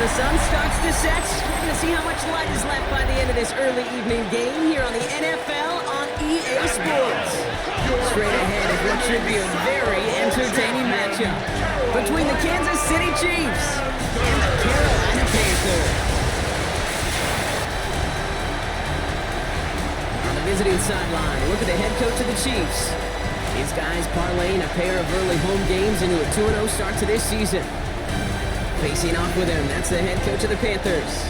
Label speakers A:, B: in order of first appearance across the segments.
A: the sun starts to set, we're going to see how much light is left by the end of this early evening game here on the NFL on EA Sports. Straight ahead is what should be a very entertaining matchup between the Kansas City Chiefs and the Carolina Panthers. On the visiting sideline, look at the head coach of the Chiefs. These guys parlaying a pair of early home games into a 2-0 start to this season. Facing off with him, that's the head coach of the Panthers.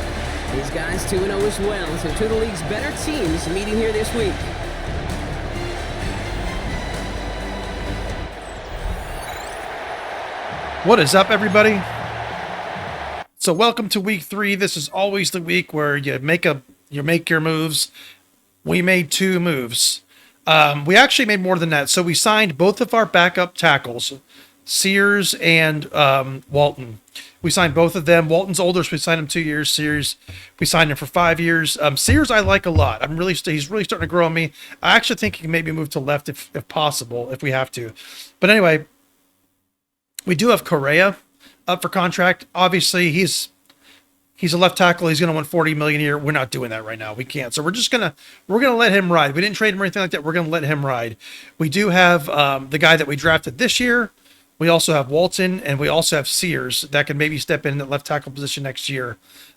A: These guys 2-0 as well, so two of the league's better teams meeting here this week.
B: What is up, everybody? So welcome to week 3. This is always the week where you make your moves. We made 2 moves. We actually made more than that. So we signed both of our backup tackles, Sears and Walton. We signed both of them. Walton's older, so we signed him 2 years. Sears, we signed him for 5 years. Sears, I like a lot. He's really starting to grow on me. I actually think he can maybe move to left if possible, if we have to. But anyway, we do have Correa up for contract. Obviously, he's a left tackle. He's going to want $40 million a year. We're not doing that right now. We can't. So we're gonna let him ride. We didn't trade him or anything like that. We're going to let him ride. We do have the guy that we drafted this year. We also have Walton, and we also have Sears that can maybe step in the left tackle position next year.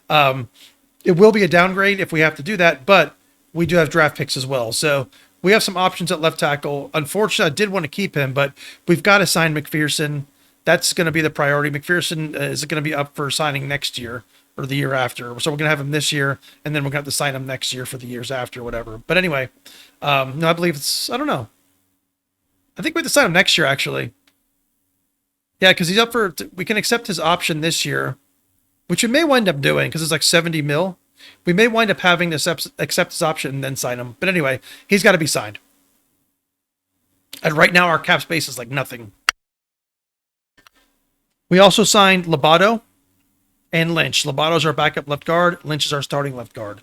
B: It will be a downgrade if we have to do that, but we do have draft picks as well. So we have some options at left tackle. Unfortunately, I did want to keep him, but we've got to sign McPherson. That's going to be the priority. McPherson is going to be up for signing next year or the year after. So we're going to have him this year, and then we're going to have to sign him next year for the years after, whatever. But anyway, no, I believe I don't know. I think we have to sign him next year, actually. Yeah, because he's up for, we can accept his option this year, which we may wind up doing because it's like 70 mil. We may wind up having to accept his option and then sign him. But anyway, he's got to be signed. And right now, our cap space is like nothing. We also signed Lobato and Lynch. Lobato's our backup left guard. Lynch is our starting left guard.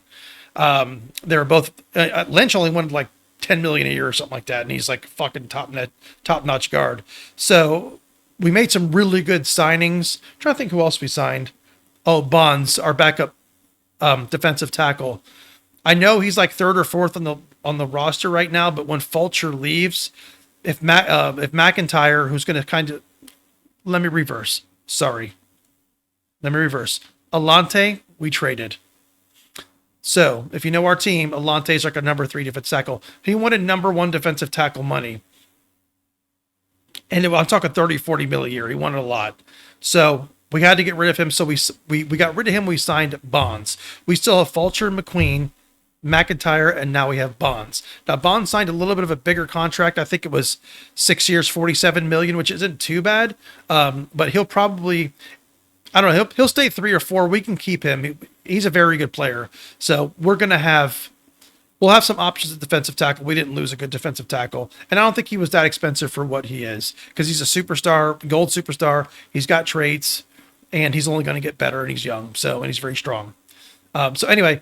B: They're both, Lynch only wanted like 10 million a year or something like that. And he's like fucking top-notch guard. So we made some really good signings. I'm trying to think who else we signed. Oh, Bonds, our backup defensive tackle. I know he's like 3rd or 4th on the roster right now, but when Fulcher leaves, if McIntyre, who's going to kind of, let me reverse. Alante, we traded. So if you know our team, Alante's like a number 3 defensive tackle. He wanted number 1 defensive tackle money. And I'm talking 30, 40 mil a year. He wanted a lot. So we had to get rid of him. So we got rid of him. We signed Bonds. We still have Fulcher, McQueen, McIntyre, and now we have Bonds. Now, Bonds signed a little bit of a bigger contract. I think it was 6 years, 47 million, which isn't too bad. But he'll probably, I don't know, he'll stay 3 or 4. We can keep him. He's a very good player. So we'll have some options at defensive tackle. We didn't lose a good defensive tackle. And I don't think he was that expensive for what he is, because he's a superstar, gold superstar. He's got traits, and he's only going to get better, and he's young. And he's very strong. So anyway,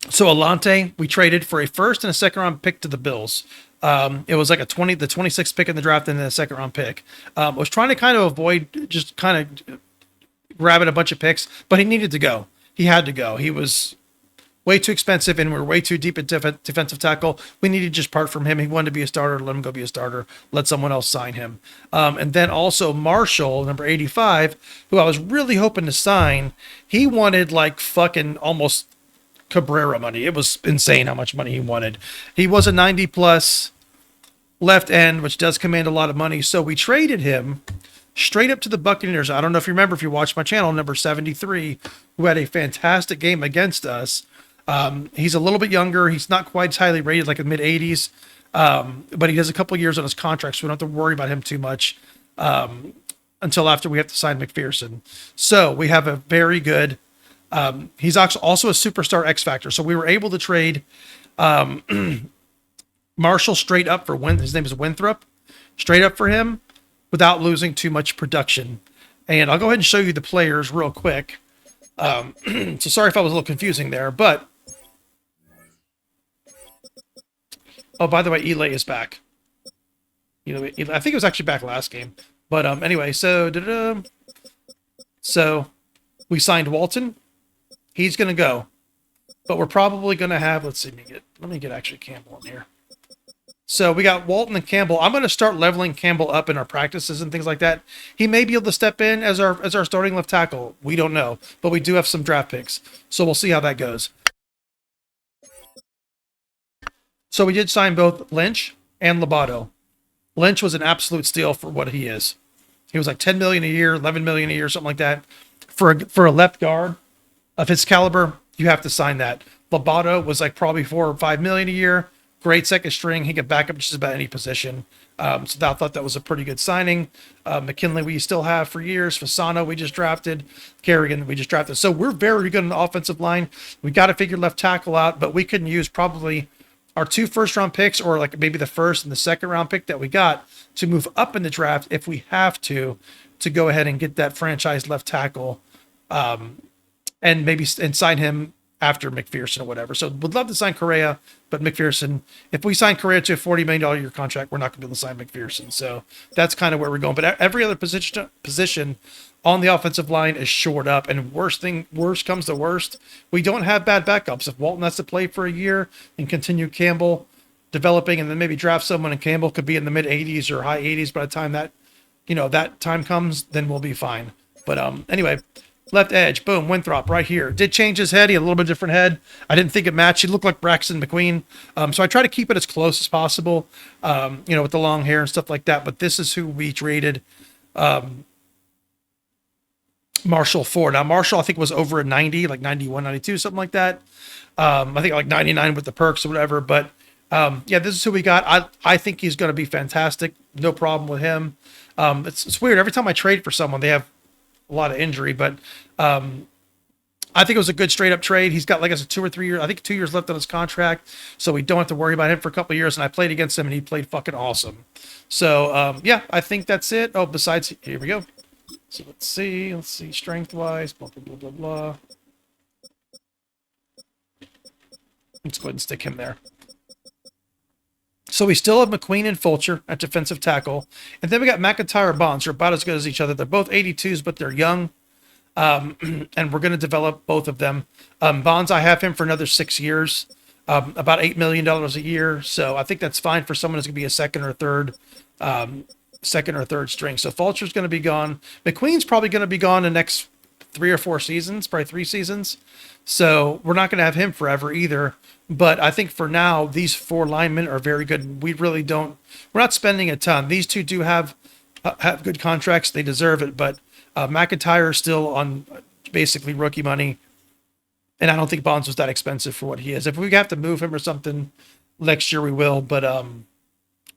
B: so Alante, we traded for a 1st and a 2nd round pick to the Bills. It was like the 26th pick in the draft and then a 2nd round pick. I was trying to kind of avoid just kind of grabbing a bunch of picks, but he needed to go. He had to go. He was way too expensive, and we're way too deep at defensive tackle. We needed to just part from him. He wanted to be a starter. Let him go be a starter. Let someone else sign him. And then also Marshall, number 85, who I was really hoping to sign. He wanted like fucking almost Cabrera money. It was insane how much money he wanted. He was a 90+ left end, which does command a lot of money. So we traded him straight up to the Buccaneers. I don't know if you remember, if you watched my channel, number 73, who had a fantastic game against us. He's a little bit younger. He's not quite as highly rated, like in mid 80s. But he has a couple years on his contract, so we don't have to worry about him too much until after we have to sign McPherson. So we have a very good, he's also a superstar X Factor. So we were able to trade Marshall straight up for his name is Winthrop, straight up for him without losing too much production. And I'll go ahead and show you the players real quick. So sorry if I was a little confusing there, but oh, by the way, Elay is back. I think it was actually back last game. But anyway, so So we signed Walton. He's going to go. But we're probably going to have, let's see, let me get actually Campbell in here. So we got Walton and Campbell. I'm going to start leveling Campbell up in our practices and things like that. He may be able to step in as our starting left tackle. We don't know, but we do have some draft picks. So we'll see how that goes. So we did sign both Lynch and Lobato. Lynch was an absolute steal for what he is. He was like $10 million a year, $11 million a year, something like that. For a left guard of his caliber, you have to sign that. Lobato was like probably $4 or $5 million a year. Great second string. He could back up just about any position. So I thought that was a pretty good signing. McKinley we still have for years. Fasano we just drafted. Kerrigan we just drafted. So we're very good on the offensive line. We got to figure left tackle out, but we couldn't use probably our 2 first-round picks or like maybe the first and the second-round pick that we got to move up in the draft if we have to go ahead and get that franchise left tackle and maybe sign him after McPherson or whatever. So would love to sign Correa, but McPherson, if we sign Correa to a $40 million a year contract, we're not going to be able to sign McPherson. So that's kind of where we're going. But every other position on the offensive line is shored up. And worst comes to worst, we don't have bad backups. If Walton has to play for a year and continue Campbell developing and then maybe draft someone and Campbell could be in the mid 80s or high 80s by the time that time comes, then we'll be fine. But anyway, left edge, boom, Winthrop right here. Did change his head. He had a little bit different head. I didn't think it matched. He looked like Braxton McQueen. So I try to keep it as close as possible, with the long hair and stuff like that. But this is who we traded Marshall for. Now, Marshall, I think, was over a 90, like 91, 92, something like that. I think like 99 with the perks or whatever. But this is who we got. I think he's going to be fantastic. No problem with him. It's weird. Every time I trade for someone, they have a lot of injury, but I think it was a good straight up trade. He's got, like I said, 2 or 3 years, I think 2 years left on his contract. So we don't have to worry about him for a couple of years. And I played against him and he played fucking awesome. So I think that's it. Oh, besides, here we go. So let's see strength wise, blah, blah, blah, blah, blah. Let's go ahead and stick him there. So we still have McQueen and Fulcher at defensive tackle. And then we got McIntyre and Bonds. They're about as good as each other. They're both 82s, but they're young. And we're going to develop both of them. Bonds, I have him for another 6 years, about $8 million a year. So I think that's fine for someone who's going to be a second or third string. So Fulcher's going to be gone. McQueen's probably going to be gone the next 3 or 4 seasons, probably 3 seasons. So we're not going to have him forever either. But I think for now, these 4 linemen are very good. We're not spending a ton. These 2 do have good contracts. They deserve it. But McIntyre is still on basically rookie money. And I don't think Bonds was that expensive for what he is. If we have to move him or something next year, we will. But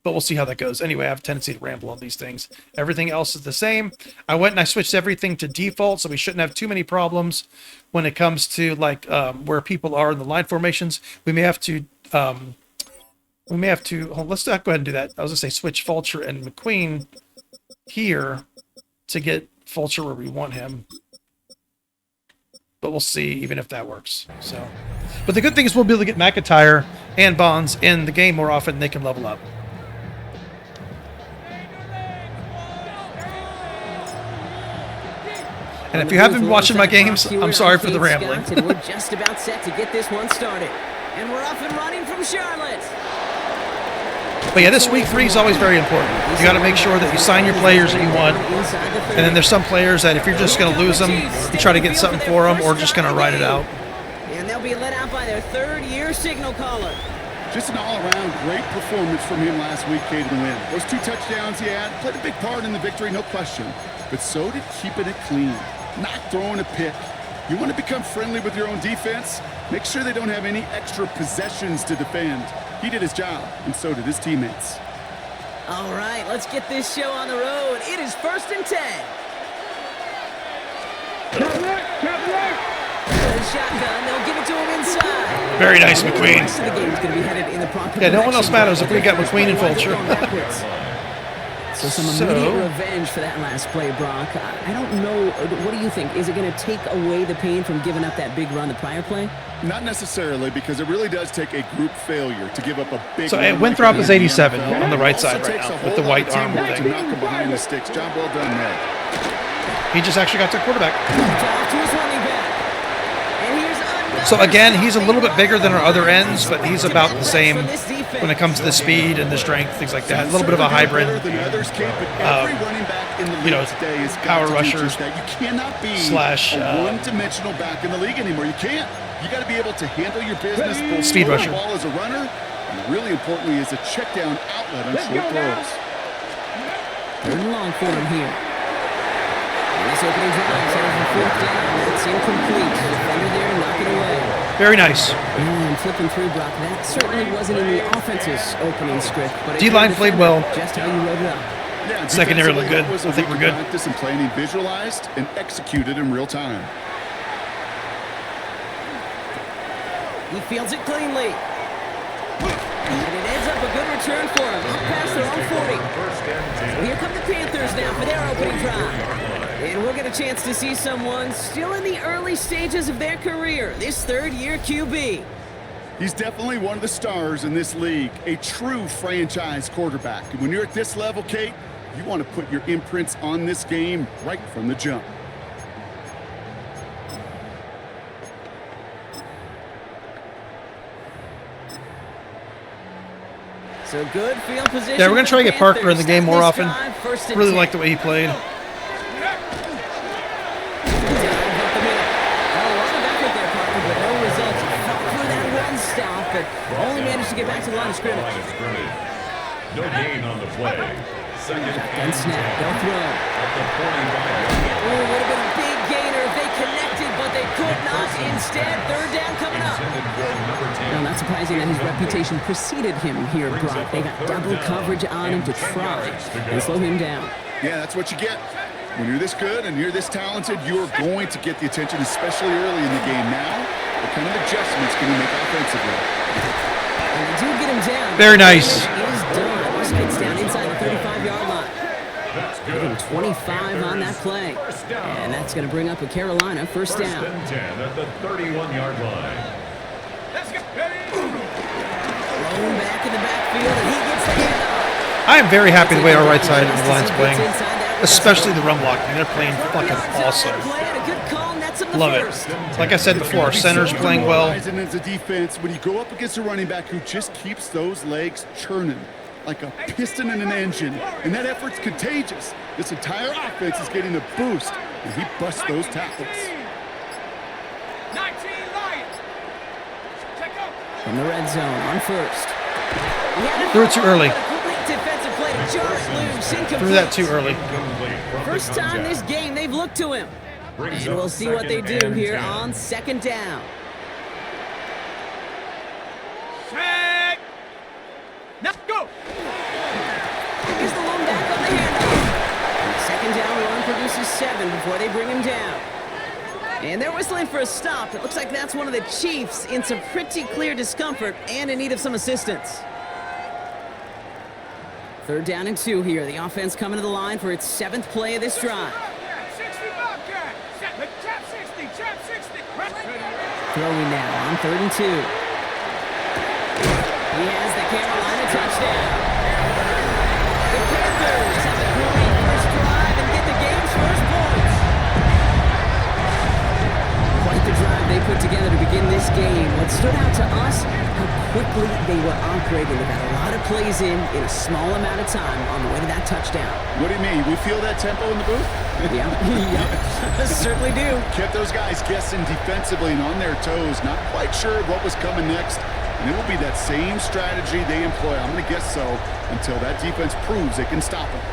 B: we'll see how that goes. Anyway, I have a tendency to ramble on these things. Everything else is the same. I went and I switched everything to default, so we shouldn't have too many problems when it comes to where people are in the line formations. We may have to. Let's not go ahead and do that. I was gonna say switch Fulcher and McQueen here to get Fulcher where we want him. But we'll see even if that works. So, but the good thing is we'll be able to get McIntyre and Bonds in the game more often. And they can level up. And if you haven't been watching my games, I'm sorry for the rambling.
A: And we're just about set to get this one started. And we're off and running from Charlotte.
B: But yeah, this week 3 is always very important. You got to make sure that you sign your players that you want. And then there's some players that if you're just going to lose them, you try to get something for them or just going to ride it out.
A: And they'll be let out by their 3rd-year signal caller.
C: Just an all-around great performance from him last week, Caden Wynn. Those 2 touchdowns he had played a big part in the victory, no question. But so did keeping it clean, not throwing a pick. You want to become friendly with your own defense? Make sure they don't have any extra possessions to defend. He did his job, and so did his teammates.
A: All right, let's get this show on the road. It is 1st and 10. Shotgun, they'll give it to him inside.
B: Very nice, McQueen.
A: The game's going to be headed in the proper
B: Yeah, no one else matters if we got McQueen and Fulcher.
A: So some immediate revenge for that last play, Brock. I don't know. What do you think? Is it going to take away the pain from giving up that big run the prior play?
C: Not necessarily, because it really does take a group failure to give up a big.
B: So Winthrop is 87 on the right side right now with the white arm thing.
C: To knock him behind the sticks. Job well done there.
B: He just actually got to the quarterback.
A: Off to his running back. And here's another
B: So again, he's a little bit
A: stop.
B: bigger than our other ends, but he's about the same when it comes to the speed and the strength, things like that. A little bit of a hybrid, you know, power rusher slash
C: one-dimensional back in the league anymore. You can't. You got to be able to handle your business. Both
B: speed
C: throw the
B: rusher.
C: ball as a runner, and really importantly, as a check down outlet on short throws.
A: Third and long for him here. And this opening drive set up for 4th down. That's incomplete. Defender there, knock it away.
B: Very nice.
A: And flipping through, Brock, that certainly wasn't in the offense's opening script. But
B: D-line played well.
A: Just how you wrote it up.
C: Yeah,
B: Secondary looked good.
C: that was
B: I think we're good.
C: Practice and planning visualized and executed in real time.
A: He fields it cleanly. And it ends up a good return for him. Up past their own 40. So here come the Panthers now for their opening drive. And we'll get a chance to see someone still in the early stages of their career. This third-year QB.
C: He's definitely one of the stars in this league, a true franchise quarterback. And when you're at this level, Kate, you want to put your imprints on this game right from the jump.
A: So good field position.
B: Yeah, we're going to try to get Parker in the game more often.
A: First and
B: Really
A: 10.
B: like the way he played.
A: Only managed to get back to the line of scrimmage.
D: No gain on the play. Second
A: And snap, they'll throw.
D: at the 45-yard line.
A: Oh, would have been a big gainer if they connected, but they could not. Instead, third down coming up.
D: Intended for number 10.
A: Now, not surprising that his reputation preceded him here, Brock. They got double coverage on him to try and slow him down.
C: Yeah, that's what you get. When you're this good and you're this talented, you're going to get the attention, especially early in the game. Now, what kind of adjustments can you make offensively?
A: And they do get him down.
B: Very nice.
A: He is done. This gets down inside the 35-yard line.
D: That's
A: Give him
D: good.
A: 25 on that play. And that's going to bring up a Carolina first down.
D: First and 10 at the 31-yard line.
A: Rolling back in the backfield, and he gets the handoff.
B: I am very happy the way our right side of the line's playing, especially the run blocking. They're playing fucking awesome. Love it. Like I said before, our center's playing well.
C: As a defense, when you go up against a running back who just keeps those legs churning like a piston in an engine, and that effort's contagious. This entire offense is getting a boost, and he busts those tackles.
A: From the red zone on first.
B: Threw it too early.
A: Defensive play to Jarrett loose, incomplete.
B: Threw that too early.
A: First time this game they've looked to him. And we'll see what they do here on second down.
E: Now go!
A: Here's the lone back on the handoff. And the second down run produces 7 before they bring him down. And they're whistling for a stop. It looks like that's one of the Chiefs in some pretty clear discomfort and in need of some assistance. Third down and 2 here. The offense coming to the line for its 7th play of this drive.
E: 60 Bobcat! Chap 60, chap 60!
A: Throwing now on 3rd and 2. He has the Carolina touchdown. The Panthers have a great first drive and get the game's first points. Quite the drive they put together to begin this game. What stood out to us, how quickly they were operating. They got a lot of plays in a small amount of time on the way to that touchdown.
C: What do you mean? We feel that tempo in the booth?
A: Yeah, yep. Certainly do.
C: Kept those guys guessing defensively and on their toes, not quite sure what was coming next. And it will be that same strategy they employ, I'm going to guess so, until that defense proves it can stop them.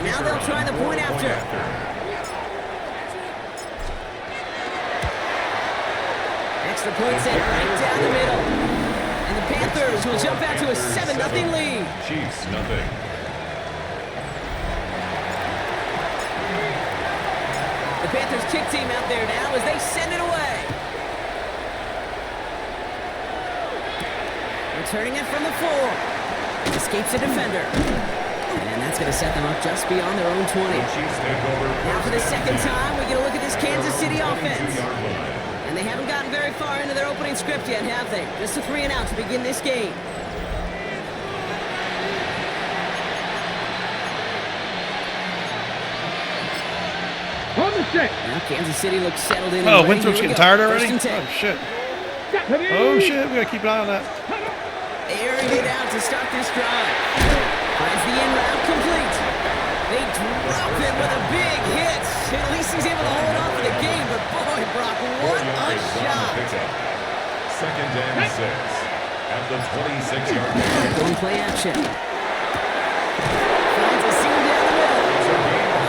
A: Now they'll try the point after. Extra point set right down the middle. And the Panthers will jump out to a 7-0 lead.
D: Chiefs, nothing.
A: The Panthers kick team out there now as they send it away. Returning it from the 4. Escapes a defender. And that's going to set them up just beyond their own 20.
D: Chiefs take over.
A: Now for the second time, we get a look at this Kansas City offense.
D: 32-yard line.
A: And they haven't gotten very far into their opening script yet, have they? Just a 3 and out to begin this game. Now Kansas City looks settled in.
B: Oh,
A: and ready.
B: Winthrop's
A: Here we
B: getting
A: go.
B: tired
A: First
B: already?
A: and 10.
B: Oh, shit. Oh, shit. We gotta keep an eye on that.
A: Airing it out to start this drive. Finds the in route complete. They drop it with a big hit. At least he's able to hold on for the game, but boy, Brock, what a shot.
D: Second and 6 at the 26-yard line.
A: Going play action. Finds a seam down the middle.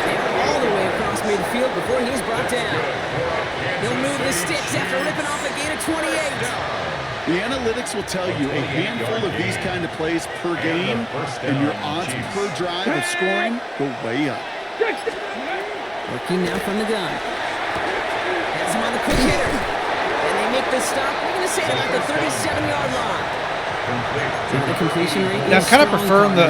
A: And all the way across midfield before he's brought down. He'll move the sticks after ripping off a gain of 28.
C: The analytics will tell you a handful of these kind of plays per game, and your odds per drive of scoring go way up.
A: Working now from the gun. Has him on the quick hitter. And they make the stop. We're going to say about the 37-yard line. The completion rate
B: Yeah, I'm
A: is
B: kind of
A: strong,
B: preferring the
A: you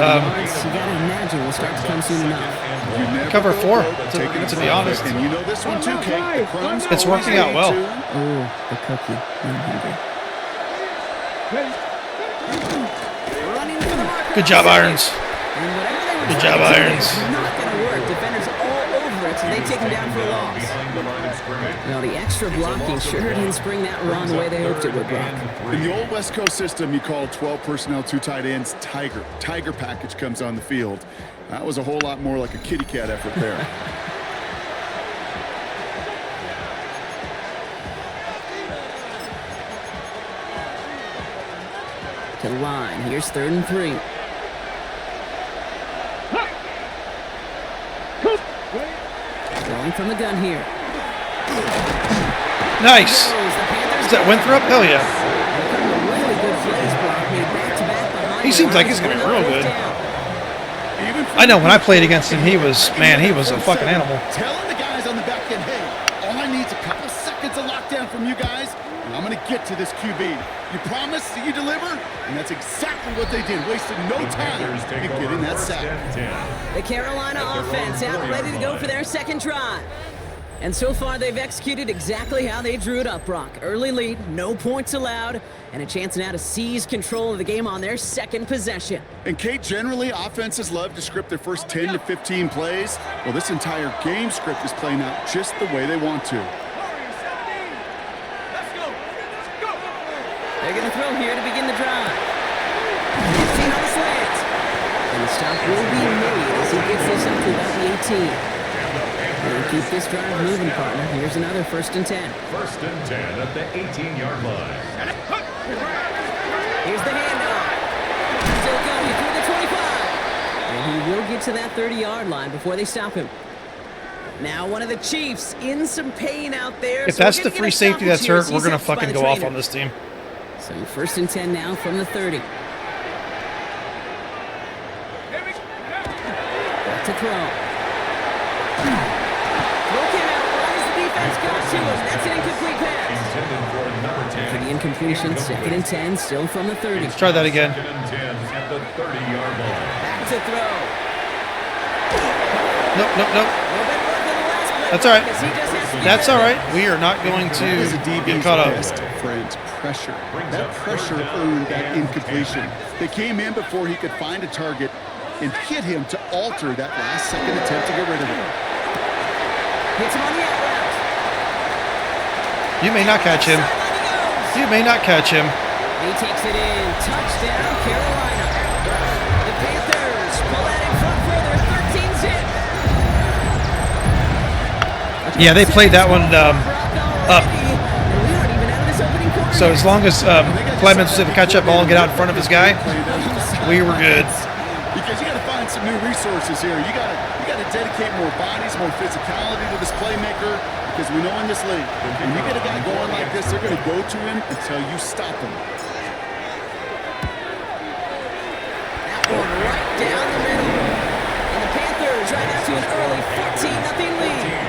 A: got to imagine will start to come soon enough.
C: You never
B: cover
C: go
B: 4,
C: broke taking
B: to
C: a
B: be
C: play.
B: honest.
C: And you know this one too, Kate. The crumbs
B: It's
C: always
B: working out
C: lead
B: well.
C: to-
A: Oh, the cookie. I'm hungry. Running for the marker.
B: Good job, Irons.
A: And whatever they were
B: Good
A: trying
B: job,
A: to do,
B: Irons.
A: it's not going to work. Defenders all over it, so they take him down for a loss.
D: Behind the line of scrimmage.
A: Well, the extra blocking sure didn't spring that run the way they hoped it would, Brock.
C: In the old West Coast system, you call 12 personnel, 2 tight ends, Tiger. Tiger package comes on the field. That was a whole lot more like a kitty cat effort there.
A: To the line. Here's 3rd and 3. Going from the gun here.
B: Nice.
A: Goes the Panthers.
B: Is that Winthrop? Hell yeah.
A: Really good plays, Brock. Made back-to-back behind
B: He
A: the
B: seems like
A: line.
B: he's gonna be real good.
C: Even
B: I know when I played against him, he was a fucking animal.
C: Telling the guys on the back end, hey, all I need is a couple seconds of lockdown from you guys, and I'm going to get to this QB. You promise that you deliver? And that's exactly what they did. Wasted no time
D: Panthers take
C: in
D: over
C: getting that
D: first
C: sack.
D: and 10.
A: The Carolina offense out ready to go for their second drive. And so far, they've executed exactly how they drew it up, Brock. Early lead, no points allowed, and a chance now to seize control of the game on their second possession.
C: And Kate, generally, offenses love to script their first 10 to 15 plays. Well, this entire game script is playing out just the way they want to.
A: They're going to throw here to begin the drive. 15 on the slant. And the stop will be made as he gets this up to about the 18. They'll keep this drive moving, partner. Here's another 1st and 10.
D: First and 10 at the 18-yard line.
A: Here's the handoff. Still going through the 25. And he will get to that 30-yard line before they stop him. Now one of the Chiefs in some pain out there.
B: If
A: so
B: that's
A: we're
B: the
A: gonna
B: free
A: get a
B: safety that's
A: stoppage here
B: hurt,
A: as
B: we're
A: he's
B: going to
A: up by
B: fucking
A: the
B: go off
A: trainer.
B: on this team.
A: So 1st and 10 now from the 30. Back to throw. Throw came out right as the defense got to him. That's an incomplete pass.
D: Intended for number 10.
A: For the incompletion, 2nd and 10, still from the 30.
B: Let's try that again.
D: Second and 10 at the 30-yard line.
A: Back to throw.
B: Nope, nope, nope.
A: A little bit more than the last play,
B: That's all right.
A: because he just has to get
B: That's
A: that
B: all right. We are not going to
C: That is a
B: get
C: DB's
B: caught up.
C: best friend, pressure. That pressure earned that incompletion. They came in before he could find a target and hit him to alter that last-second attempt to get rid of it.
A: Hits him on the out route.
B: You may not catch him.
A: Sideline he goes.
B: You may not catch him.
A: He takes it in. Touchdown, Carolina. The Panthers pull out in front for their 13th zip.
B: Yeah, they played that one up. So as long as Clemens was able to catch up ball and get out in front of his guy, we were good.
C: Because you got to find some new resources here. You got to dedicate more bodies, more physicality to this playmaker. Because we know in this league, when you get a guy going like this, they're going to go to him until you stop him.
A: That one right down the middle. And the Panthers right out to an early 14-0 lead.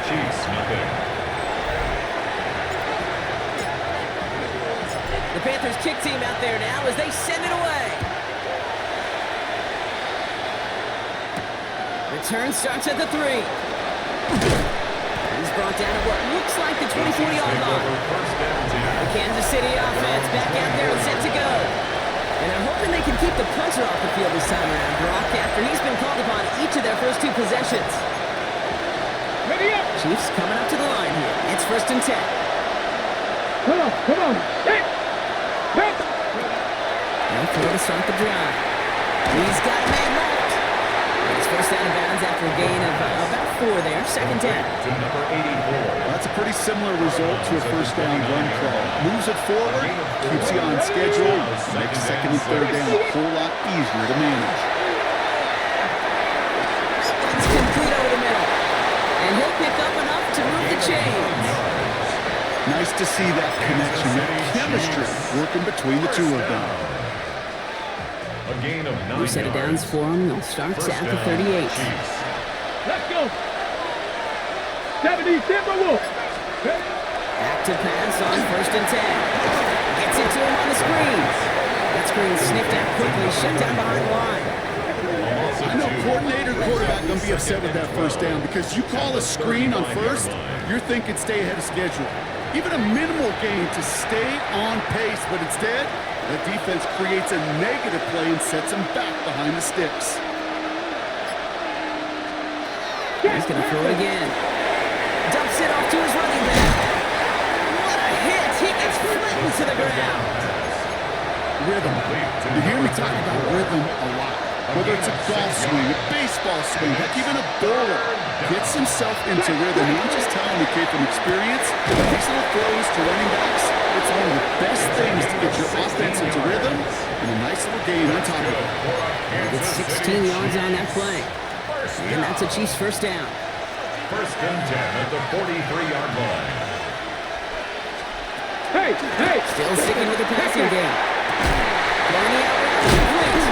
D: Chiefs, nothing.
A: The Panthers kick team out there now as they send it away. Return starts at the 3. He's brought down at what looks like the 24-yard line. The Kansas City offense back out there and set to go. And they're hoping they can keep the punter off the field this time around, Brock, after he's been called upon each of their first 2 possessions. Chiefs coming up to the line here. It's 1st and 10.
E: Come on. Hey.
A: They'll throw to start the drive. He's got a man left. It's first out of bounds after a gain of about 4 there. 2nd down.
D: To number 84.
C: That's a pretty similar result to a first down run play. Moves it forward, keeps you on schedule, makes 2nd and 3rd down a whole lot easier to manage.
A: It's complete over the middle. And he'll pick up enough to move the chains.
C: Nice to see that connection, that chemistry working between the two of them.
D: A gain of 9
A: New set of downs for him. They'll start
D: First
A: at the
D: down,
A: 38.
D: Chiefs.
E: Let's go. 70 Timberwolves.
A: Back to pass on 1st and 10. Gets it to him on the screen. That screen sniffed out quickly, shut down behind the line.
C: I know coordinator, quarterback going to be upset with that first down because you call a screen on first, you're thinking stay ahead of schedule. Even a minimal gain to stay on pace, but instead, the defense creates a negative play and sets him back behind the sticks.
A: He's going to throw it again. Dumps it off to his running back. What a hit! He gets flattened to the ground.
C: Rhythm. You hear me talk about rhythm a lot. Whether it's a golf swing, a baseball swing, heck, even a bowler gets himself into rhythm. I'm just telling you, kid, from experience, these little throws to running backs, it's one of the best things to get your offense into rhythm and a nice little game on top of it.
A: He gets 16 yards on that play. And that's a Chiefs first down.
D: 1st and 10 at the 43-yard line.
E: Hey.
A: Still sticking with the passing game. Throwing the out route, complete.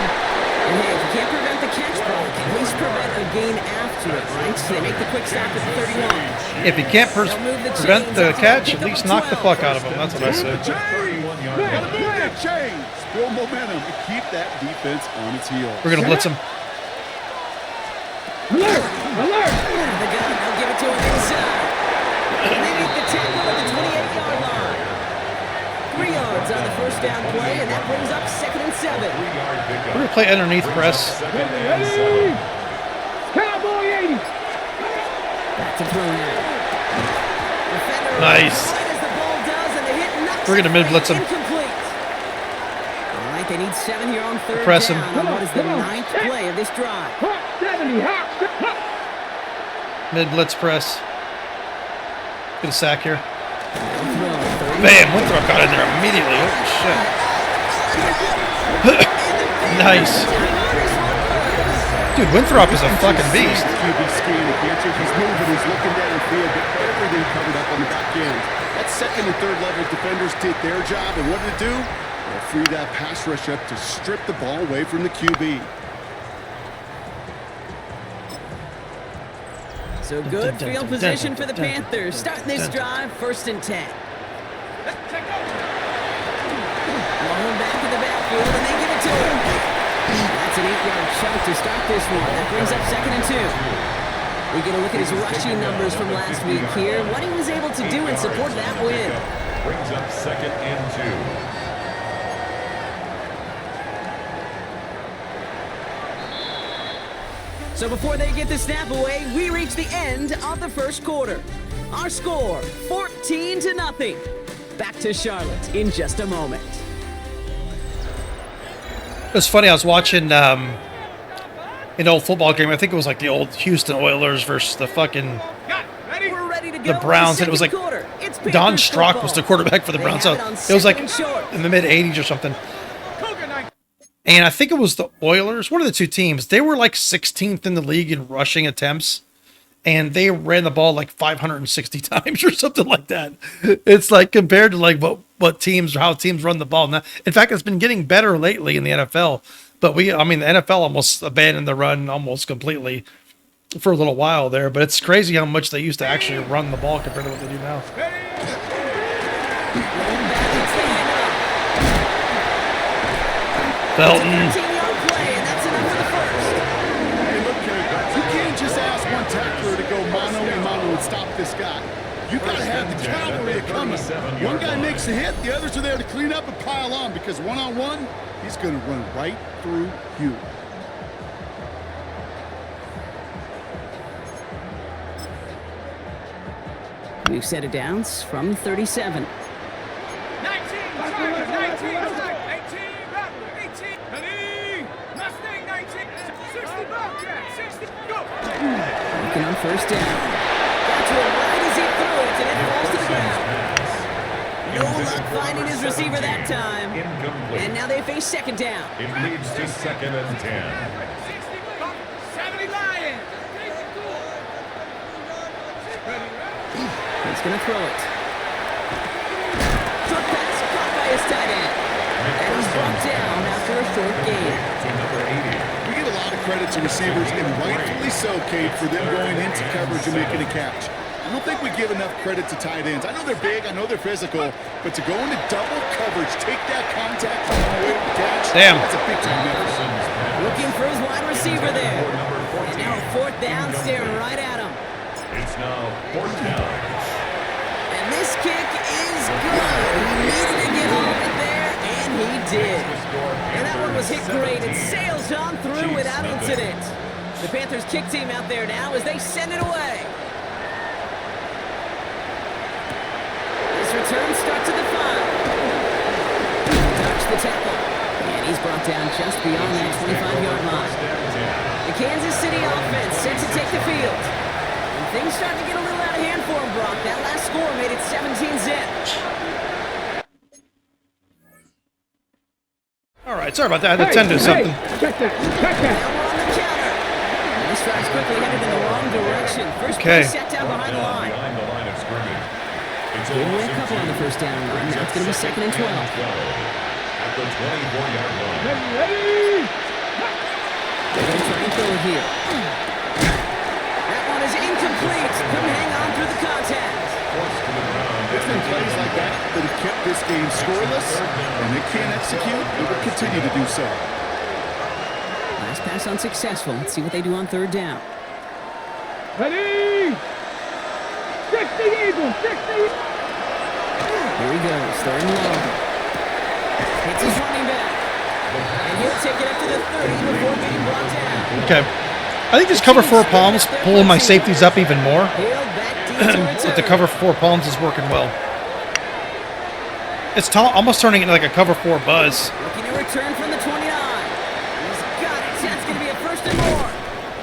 A: And hey, if you can't prevent the catch block, at least prevent a gain after it, right? So they make the quick stop at the 31.
B: If you can't
A: They'll move the
B: prevent
A: chains
B: the
A: off
B: catch,
A: and
B: at
A: pick
B: least
A: up a
B: knock the
A: 12.
B: fuck out of them. That's what I say.
D: 31-yard
C: Gotta
D: line.
C: move that chains, build momentum, and keep that defense on its heels.
B: We're gonna blitz him.
E: Alert.
A: Out of the gun, they'll give it to him inside. And they make the tackle at the 28-yard line. 3 yards on the first down play, and that brings up 2nd and 7.
D: 3-yard pickup.
B: We're gonna play underneath press.
D: 2nd and 7.
E: Cowboy 80.
A: Back to throw now. Defender
B: Nice.
A: right as the ball does, and the hit knocks
B: We're gonna
A: it
B: mid-blitz him.
A: incomplete. All right, they need 7 here on 3rd
B: Press him.
A: down on what is the 9th play of this drive.
E: Hot 70. Hot.
B: Mid blitz press. Get a sack here.
A: Throw.
B: Bam! Winthrop got in there immediately. Holy shit. Nice. Dude, Winthrop is a fucking beast.
C: QB scheme against it. He's moving, he's looking downfield, but everything covered up on the back end. That 2nd and 3rd level defenders did their job, and what did it do? They'll free that pass rush up to strip the ball away from the QB.
A: So good field position for the Panthers. Starting this drive, 1st and 10. Long back in the backfield, and they give it to him. That's an 8-yard chunk to start this one. That brings up 2nd and 2. We get a look at his rushing numbers from last week here. What he was able to do in support of that win.
D: Brings up 2nd and 2.
A: So before they get the snap away, we reach the end of the first quarter. Our score, 14-0. Back to Charlotte in just a moment.
B: It was funny. I was watching an old football game. I think it was like the old Houston Oilers versus the fucking
A: We're ready to go.
B: the Browns, and it was like Don Strock was the quarterback for the Browns. So it was like in the mid '80s or something. And I think it was the Oilers, one of the two teams. They were like 16th in the league in rushing attempts, and they ran the ball like 560 times or something like that. It's like compared to like what teams or how teams run the ball. Now, in fact, it's been getting better lately in the NFL. But the NFL almost abandoned the run almost completely for a little while there. But it's crazy how much they used to actually run the ball compared to what they do now. Felton.
A: It's a 13-yard play, and that's enough for the first.
C: Hey, look, Kerry, you can't just ask one tackler to go mano a mano and stop this guy. You got to have the cavalry coming. One guy makes a hit, the others are there to clean up and pile on because one-on-one, he's going to run right through you.
A: New set of downs from 37.
E: 19, Tiger, 19, 18, back, 18, ready, Mustang, 19, 60, Bobcat, 60, go.
A: Looking on first down. Got to it right as he threw it, and it falls to the ground. No luck finding his receiver that time.
D: Incomplete.
A: And now they face second down.
D: It leads to 2nd and 10.
E: 70 Lions.
A: He's going to throw it. Short pass caught by his tight end. And he's brought down after a short gain.
D: To number 80.
C: We give a lot of credit to receivers, and rightfully so, Kate, for them going into coverage and making a catch. I don't think we give enough credit to tight ends. I know they're big, I know they're physical, but to go into double coverage, take that contact on the way to the catch,
B: Damn.
C: that's a big time effort.
A: Looking for his wide receiver there. And now fourth down, staring right at him.
D: It's now 4th down.
A: And this kick is good. He needed to get home it there, and he did. And that one was hit great. It sails on through without incident. The Panthers kick team out there now as they send it away. This return starts at the 5. Dodge the tackle. And he's brought down just beyond that 25-yard line. The Kansas City offense set to take the field. And things start to get a little out of hand for him, Brock. That last score made it 17-zip.
B: All right, sorry about that. I had to tend to something.
E: Check that.
A: Now we're on the counter. And this drive's quickly headed in the wrong direction. First
B: Okay.
A: play set down behind the line.
D: Behind the line of scrimmage. It's
A: Gave away a couple on the first down line. Now it's going to be 2nd and 12.
D: At the 24-yard line.
E: Ready.
A: They're going to try and throw it here. That one is incomplete. Couldn't hang on through the contact.
D: Forced to the ground.
C: It's been plays like that that have kept this game scoreless, and they can't execute. They will continue to do so.
A: Last pass unsuccessful. Let's see what they do on third down.
E: Ready. 60 Eagles, 60.
A: Here he goes. Third and long. Hits his running back. And he'll take it up to the 30 before being brought down.
B: Okay. I think this cover 4 palms pulling my safeties up even more.
A: Hailed that detour
B: But the
A: return.
B: cover 4 palms is working well. It's almost turning into like a cover 4 buzz.
A: Looking to return from the 29. He's got it. That's going to be a first and more.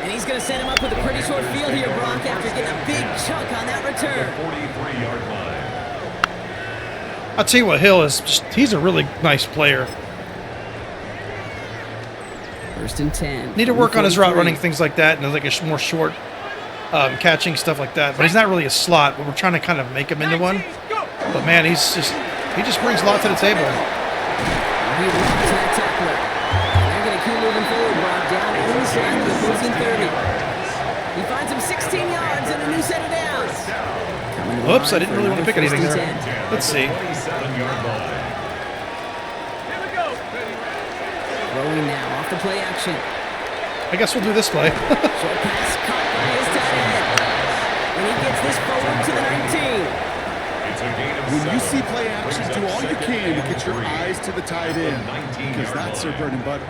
A: And he's going to set him up with a pretty short field here, Brock, after getting a big chunk on that return.
D: 43-yard line.
B: I'll tell you what, Hill is he's a really nice player.
A: First and 10.
B: Need to work on his route running, things like that, and like a more short catching stuff like that. But he's not really a slot, but we're trying to kind of make him into one. But man, he just brings a lot to the table.
A: He rocks that tackler. And they're going to keep moving forward, Brock, down inside the opposing 30. He finds him 16 yards and a new set of downs.
B: Oops, I didn't really want to pick anything there. Let's see.
D: 27-yard line.
E: Here we go.
A: Throwing now off the play action.
B: I guess we'll do this play.
A: Short pass caught by his tight end. And he gets this forward to the 19.
D: It's a gain of
C: When you
D: 7.
C: see play action, do all you can to get your eyes to the tight end,
D: The
C: because
D: 19-yard
C: that's their
D: line.
C: bread and butter.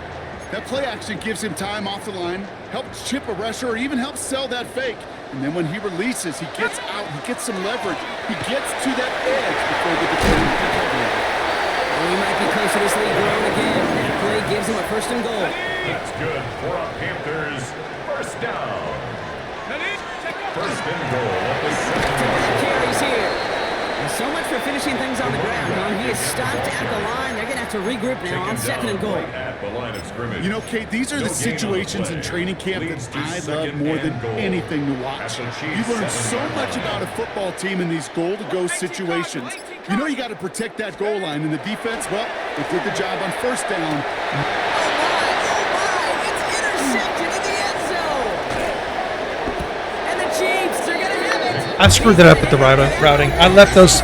C: That play action gives him time off the line, helps chip a rusher, or even helps sell that fake. And then when he releases, he gets out, he gets some leverage, he gets to that edge before the defender can cover him.
A: And he might be close to this league growing again. That play gives him a first and goal.
D: That's good for a Panthers first down.
E: Ready. Check up.
D: First and goal at the 7-yard
A: Back
D: line.
A: carries here. And so much for finishing things on the ground, huh? He is stopped at the line. They're going to have to regroup now on second and goal.
D: Right at the line of scrimmage.
C: You know, Kate, these are
D: No
C: the
D: gain on the
C: situations
D: play.
C: in training camp
D: Leads
C: that
D: to
C: I love
D: second
C: more than
D: and goal.
C: anything to watch.
D: At the
C: You
D: Chiefs'
C: learn so
D: 7-yard
C: much
D: line.
C: about a football team in these goal-to-go situations. You know you got to protect that goal line, and the defense, well, they did the job on first down.
A: Oh, my. It's intercepted in the end zone. And the Chiefs are going to have it.
B: I screwed that up with the routing. I left those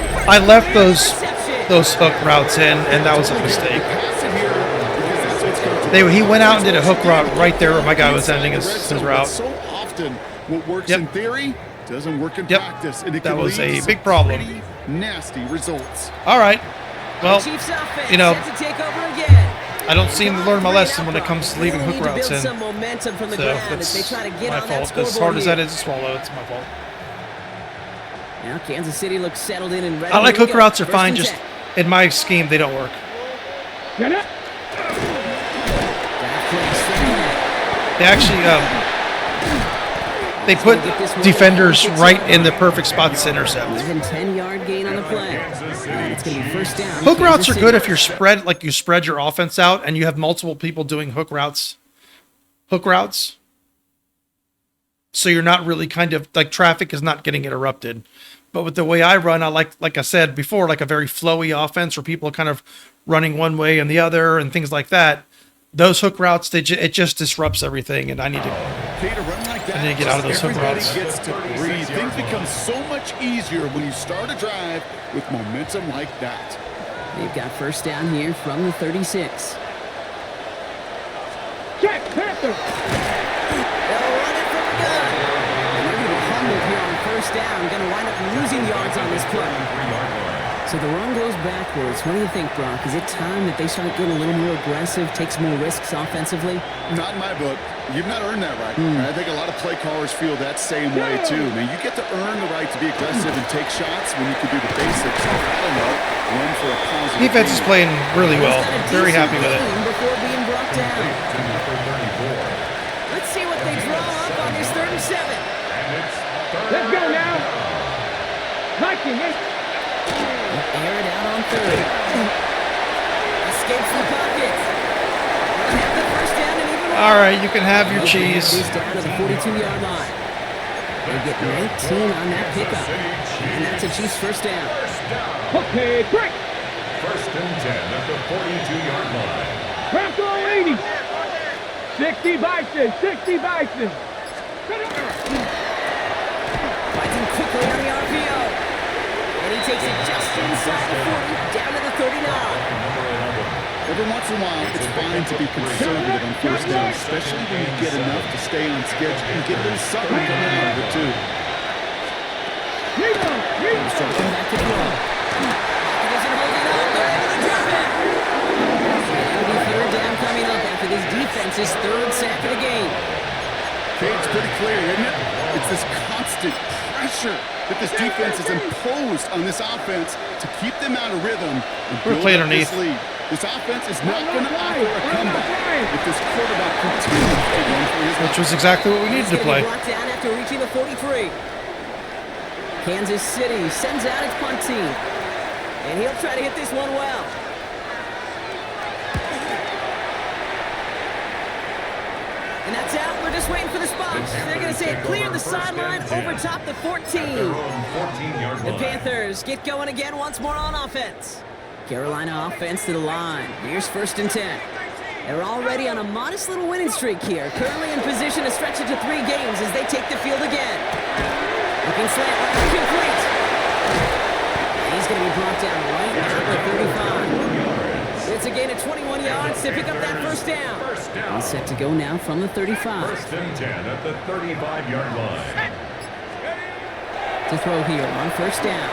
B: hook routes in, and that was a mistake.
C: Pass it here, because that's what's going to
B: He went out and did a hook route right there where my guy was ending his route.
C: So often, what works
B: Yep.
C: in theory doesn't work in
B: Yep.
C: practice, and it
B: That
C: can
B: was
C: lead
B: a
C: to some
B: big problem.
C: pretty nasty results.
B: All right. Well,
A: Chiefs offense
B: you know,
A: set to take over again.
B: I don't seem to learn my lesson when it comes to leaving
A: Really
B: hook
A: need to
B: routes
A: build
B: in.
A: some momentum from the
B: So
A: ground as they
B: that's
A: try to get
B: my
A: on that
B: fault.
A: scoreboard
B: As hard as
A: here.
B: that is to swallow, it's my fault.
A: Now Kansas City looks settled in and ready.
B: I like
A: Here we
B: hook
A: go.
B: routes are
A: First
B: fine.
A: and
B: Just
A: 10.
B: in my scheme, they don't work.
E: Get it.
A: Dive play straight ahead.
B: They actually they put defenders right in the perfect spots to intercept.
A: Even 10-yard gain on the play. And it's going to be first down.
B: Hook routes
A: Kansas
B: are
A: City.
B: good if you're spread, like you spread your offense out and you have multiple people doing hook routes. So you're not really kind of like traffic is not getting interrupted. But with the way I run, I like I said before, like a very flowy offense where people are kind of running one way and the other and things like that. Those hook routes, it just disrupts everything, and I need to.
C: Okay, to run like that,
B: I need to get out of those hook
C: everybody
B: routes.
C: gets to breathe. Things become so much easier when you start a drive with momentum like that.
A: They've got first down here from the 36.
E: Check, Panthers.
A: They'll run it from the gun. And they're going to be humbled here on first down. Going to wind up losing yards on this play. So the run goes backwards. What do you think, Brock? Is it time that they start getting a little more aggressive, take some more risks offensively?
C: Not in my book. You've not earned that right. I think a lot of play callers feel that same way, too. Man, you get to earn the right to be aggressive and take shots when you can do the basics. I don't know, run for a positive.
B: Defense is playing really well.
A: He's got a
B: Very
A: decent
B: happy with it.
A: game before being brought down. Let's see what they draw up on this 3rd and 7.
E: Let's go now. Liking it.
A: Air it out on 3rd. Escapes the pocket. Have the first down and even
B: All right, you can have your cheese.
A: This down to the 42-yard line. They get 19 on that pickup. And that's a Chiefs first down.
E: Okay, break.
D: First and 10 at the 42-yard line.
E: Bronco 80. 60 Bison. 60 Bison.
A: Finds him quickly on the RPO. And he takes it just inside the 40, down to the 39.
C: Every once in a while, it's fine to be conservative on first down, especially when you get enough to stay on schedule and get a little something coming out of it, too.
A: Come back to throw. He doesn't hold it up. They're able to drop it. It'll be 3rd down coming up after this defense's 3rd sack of the game.
C: Okay, it's pretty clear, isn't it? It's this constant pressure that this defense has imposed on this offense to keep them out of rhythm and build
B: play
C: up
B: underneath.
C: this lead. This offense is not going to offer a comeback if this quarterback continues to run for his
B: Which
C: life.
B: was exactly what we needed
A: He's
B: to
A: gonna
B: play.
A: be brought down after reaching the 43. Kansas City sends out its punt team. And he'll try to hit this one well. And that's out. We're just waiting for the spot. They're going to say it cleared the sideline over top the 14. The Panthers get going again once more on offense. Carolina offense to the line. Here's 1st and 10. They're already on a modest little winning streak here. Currently in position to stretch it to 3 games as they take the field again. Looking slant right, complete. And he's going to be brought down right at the 35. It's a gain of 21 yards to pick up that first down. All set to go now from the 35.
D: First and 10 at the 35-yard line.
A: To throw here on first down.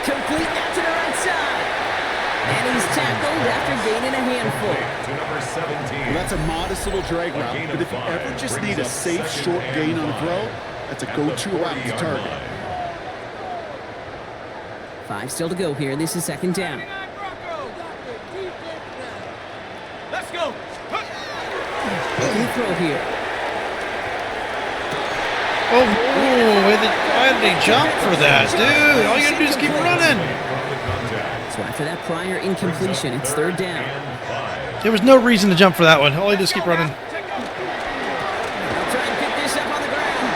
A: Complete now to the right side. And he's tackled after gaining a handful.
D: To number 17.
C: Well, that's a modest little drag route, but if you ever just need a safe, short gain on a throw, that's a go-to route to target.
A: 5 still to go here. This is 2nd down.
E: Let's go.
A: Good throw here.
B: Oh, why did they jump for that? Dude, all you gotta do is keep running.
A: So after that prior incompletion, it's 3rd down.
B: There was no reason to jump for that one. All you do is keep running.
A: They'll try and pick this up on the ground.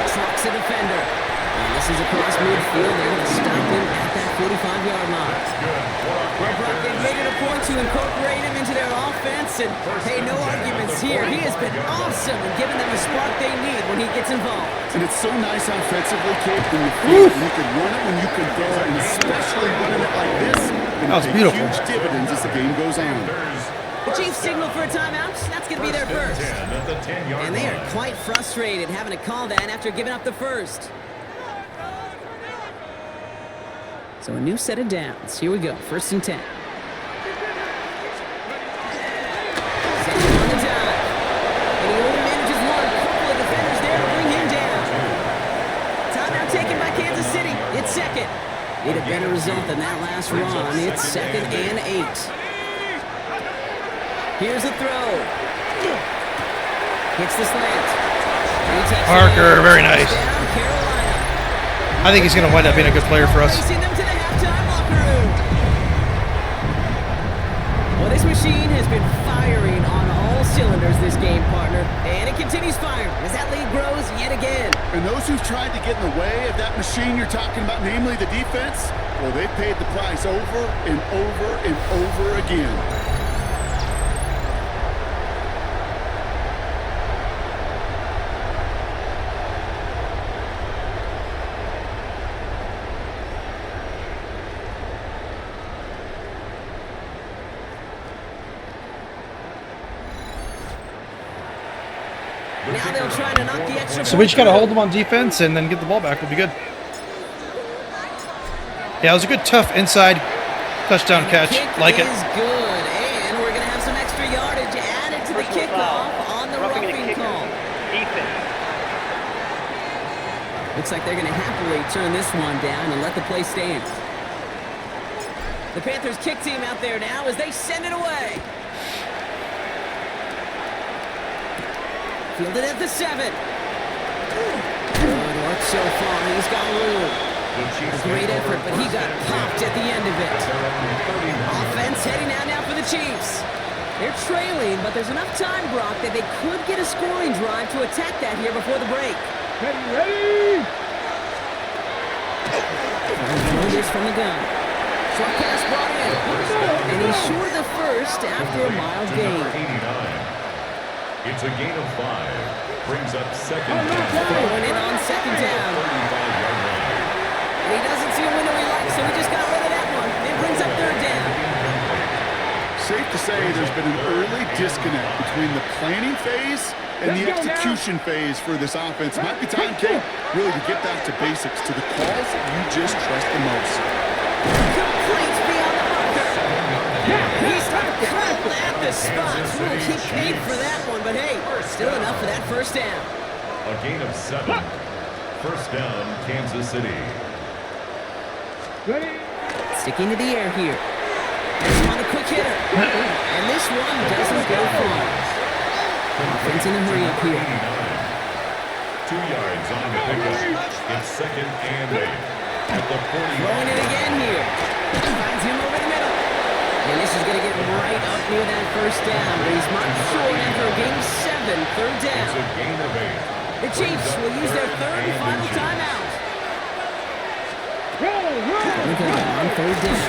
A: Trucks a defender. And this is across midfield. They're going to stop him at that 45-yard line. Well, Brock, they've made it a point to incorporate him into their offense, and hey, no arguments here. He has been awesome in giving them the spark they need when he gets involved.
C: And it's so nice offensively, Kate, when you feel when you can run it, when you can throw it, and especially running it like this.
B: That was beautiful.
C: Huge dividends as the game goes on.
A: The Chiefs signal for a timeout. That's going to be their first. And they are quite frustrated having to call that after giving up the first. So a new set of downs. Here we go. 1st and 10. Send him on the dive. And he only manages one. A couple of defenders there to bring him down. Timeout taken by this run. It's 2nd and 8. Here's a throw. Hits the slant.
B: Parker, very nice.
A: Down, Carolina.
B: I think he's going to wind up being a good player for us.
A: Racing them to the halftime locker room. Well, this machine has been firing on all cylinders this game, partner. And it continues firing as that lead grows yet again.
C: And those who've tried to get in the way of that machine you're talking about, namely the defense, well, they've paid the price over and over and over again.
A: Now they'll try to knock the extra
B: So we just got to
A: point
B: hold them on defense and then get the ball back. We'll be good. Yeah, it was a good, tough inside touchdown catch. Like it.
A: Is good, and we're going to have some extra yardage added to the kickoff on the roughing call. Looks like they're going to happily turn this one down and let the play stand. The Panthers kick team out there now as they send it away. Fielded at the 7. Good work so far. He's got room. A great effort, but he got popped at the end of it. Offense heading out now for the Chiefs. They're trailing, but there's enough time, Brock, that they could get a scoring drive to attack that here before the break.
E: Ready!
A: This from the gun. Short pass brought in. And he's short of the first after a mild gain.
D: It's a gain of 5. Brings up 2nd down.
A: Throwing in on 2nd down. He doesn't see a window he likes, so he just got rid of that one. It brings up 3rd down.
C: Safe to say there's been an early disconnect between the planning phase and the execution phase for this offense. Might be time, Kate, really to get back to basics, to the calls you just trust the most.
A: Complete beyond the marker. He's cut at the spot. Ooh, he paid for that one, but hey, still enough for that 1st down.
D: A gain of 7. 1st down, Kansas City.
E: Ready?
A: Sticking to the air here. This one a quick hitter. And this one doesn't go far. Offense in a hurry up here.
D: 2 yards on the pickup. It's 2nd and 8. At the 40.
A: Throwing it again here. Finds him over the middle. And this is going to get right up near that 1st down. But he's marked short after a gain of 7. 3rd down.
D: It's a gain of 8.
A: The Chiefs will use their 3rd and final timeout. On 3rd down.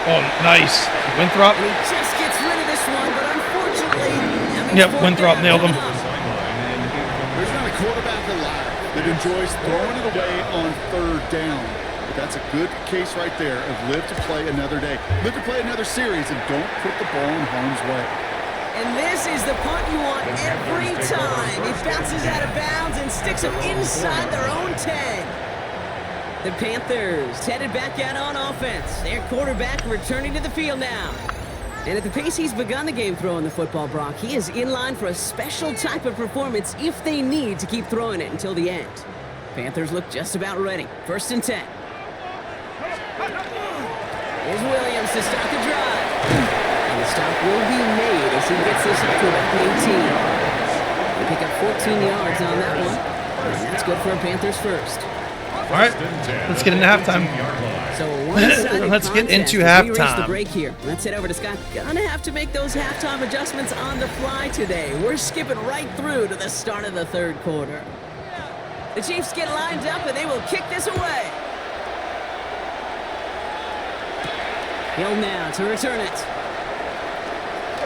B: Oh, nice. Winthrop.
A: And he just gets rid of this one, but unfortunately...
B: Yep, Winthrop nailed him.
C: There's not a quarterback alive that enjoys throwing it away on 3rd down. But that's a good case right there of live to play another day. Live to play another series and don't put the ball in harm's way.
A: And this is the punt you want every time. He bounces out of bounds and sticks them inside their own 10. The Panthers headed back out on offense. Their quarterback returning to the field now. And at the pace he's begun the game throwing the football, Brock, he is in line for a special type of performance if they need to keep throwing it until the end. Panthers look just about ready. 1st and 10. Here's Williams to start the drive. And the stop will be made as he gets this up to about 18. They pick up 14 yards on that one. And that's good for a Panthers 1st.
B: All right, let's get into halftime.
A: So one-sided
B: Let's get into
A: contest as we race
B: halftime.
A: the break here. Let's head over to Scott. Gonna have to make those halftime adjustments on the fly today. We're skipping right through to the start of the 3rd quarter. The Chiefs get lined up and they will kick this away. Hill now to return it.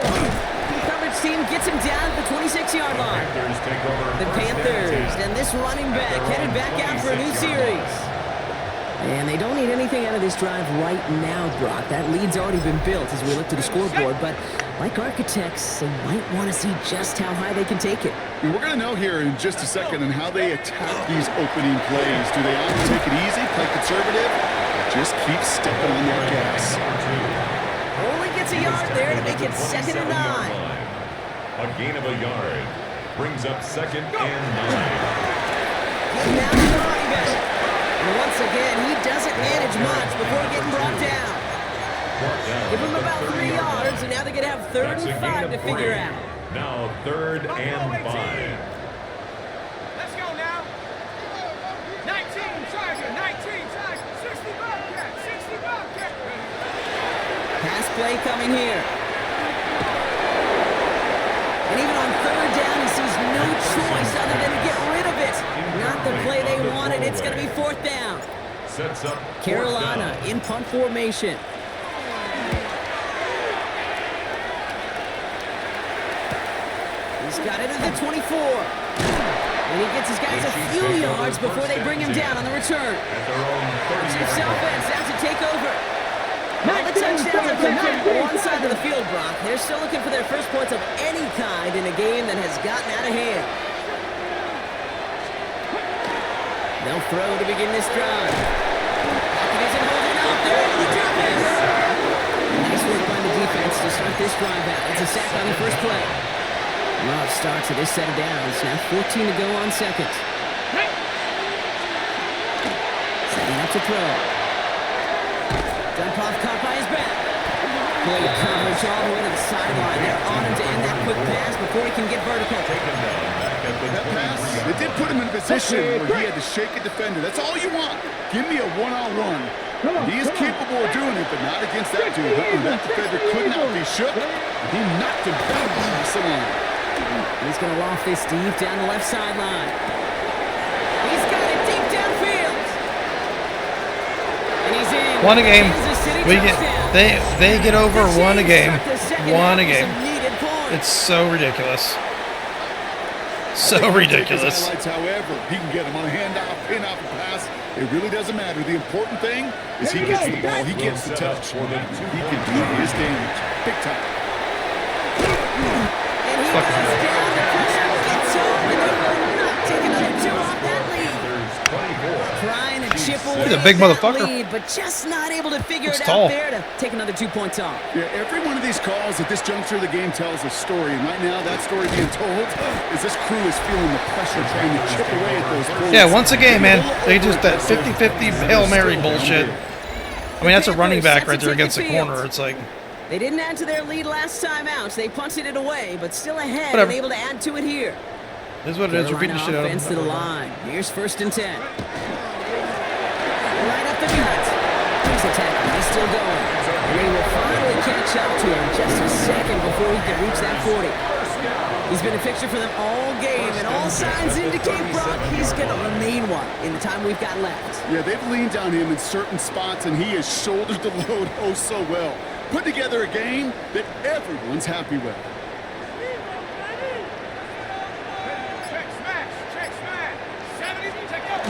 A: The coverage team gets him down at the 26-yard line. The Panthers and this running back headed back out for a new series. And they don't need anything out of this drive right now, Brock. That lead's already been built as we look to the scoreboard. But like architects, they might want to see just how high they can take it.
C: We're going to know here in just a second on how they attack these opening plays. Do they opt to take it easy, play conservative, or just keep stepping on their gas?
A: Only gets a yard there to make it 2nd and 9.
D: A gain of a yard. Brings up 2nd and 9.
A: Now to the running back. And once again, he doesn't manage much before getting brought down. Give them about 3 yards, and now they're going to have 3rd and 5 to figure out.
D: Now 3rd and 5.
E: Let's go now. 19 Tiger, 19 Tiger. 60 Bobcat, 60 Bobcat.
A: Pass play coming here. And even on 3rd down, he sees no choice other than to get rid of it. Not the play they wanted. It's going to be 4th down.
D: Sets up
A: Carolina in punt formation. He's got it at the 24. And he gets his guys a few yards before they bring him down on the return. Chiefs offense out to take over. All the touchdowns have come from one side of the field, Brock. They're still looking for their first points of any kind in a game that has gotten out of hand. They'll throw to begin this drive. Pocket isn't holding up. They're able to do this. Nice work by the defense to start this drive out. It's a sack on the first play. Love starts at his set of downs. Now 14 to go on 2nd. Setting up to throw. Dump off caught by his back. Great coverage all the way to the sideline. They're on him to end that quick pass before he can get vertical.
C: That pass, it did put him in a position where he had to shake a defender. That's all you want. Give me a one-on-one. He is capable of doing it, but not against that dude. That defender could not be shook. He knocked him back across the line.
A: He's going to loft this deep down the left sideline. He's got it deep downfield. And he's in.
B: Won a game.
A: Kansas City
B: We get
A: touchdown.
B: they get over, won a game.
A: Start the second
B: Won a
A: half with
B: game.
A: some needed points.
B: It's so ridiculous. So
C: Take his
B: ridiculous.
C: highlights, however, he can get him on a handoff, pin off, and pass. It really doesn't matter. The important thing is he gets the ball, he gets the touch. He can do his damage. Big time.
A: And he goes down. The pressure gets home, and they will not take another 2 off that lead. Trying to chip away
B: He's a big
A: that
B: motherfucker.
A: lead, but just not able to figure
B: Looks
A: it
B: tall.
A: out there to take another 2 points off.
C: Yeah, every one of these calls at this juncture of the game tells a story. And right now, that story being told is this crew is feeling the pressure trying to chip away at those points.
B: Yeah, once again, man, they just that 50-50 Hail Mary bullshit. I mean, that's a running back right there against the corner. It's like,
A: They didn't add to their lead last time out. They punted it away, but still ahead
B: Whatever.
A: and able to add to it here.
B: this is what it is. We're beating the shit out of
A: Offense to the
B: them.
A: line. Here's 1st and 10. Right up the gut. Here's the tackle. He's still going. And they will finally catch up to him just a second before he can reach that 40. He's been a fixture for them all game, and all signs indicate, Brock, he's going to remain one in the time we've got left.
C: Yeah, they've leaned on him in certain spots, and he has shouldered the load oh so well. Put together a game that everyone's happy with.
E: Check smash, check smash. 70, check up.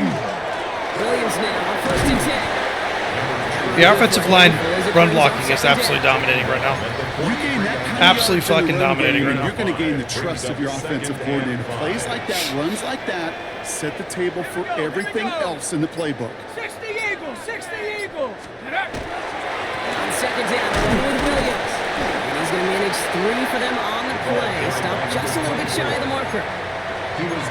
A: Williams now on 1st and 10.
B: The offensive line run blocking is absolutely dominating right now.
C: You gain that kind
B: Absolutely
C: of yards in the
B: fucking
C: run
B: dominating
C: game,
B: right
C: and
B: now.
C: You're going to gain the trust of your offensive coordinator. Plays like that, runs like that, set the table for everything else in the playbook.
E: 60 Eagles, 60 Eagles.
A: On 2nd down, with Williams. And he's going to manage 3 for them on the play. Stop just a little bit shy of the marker.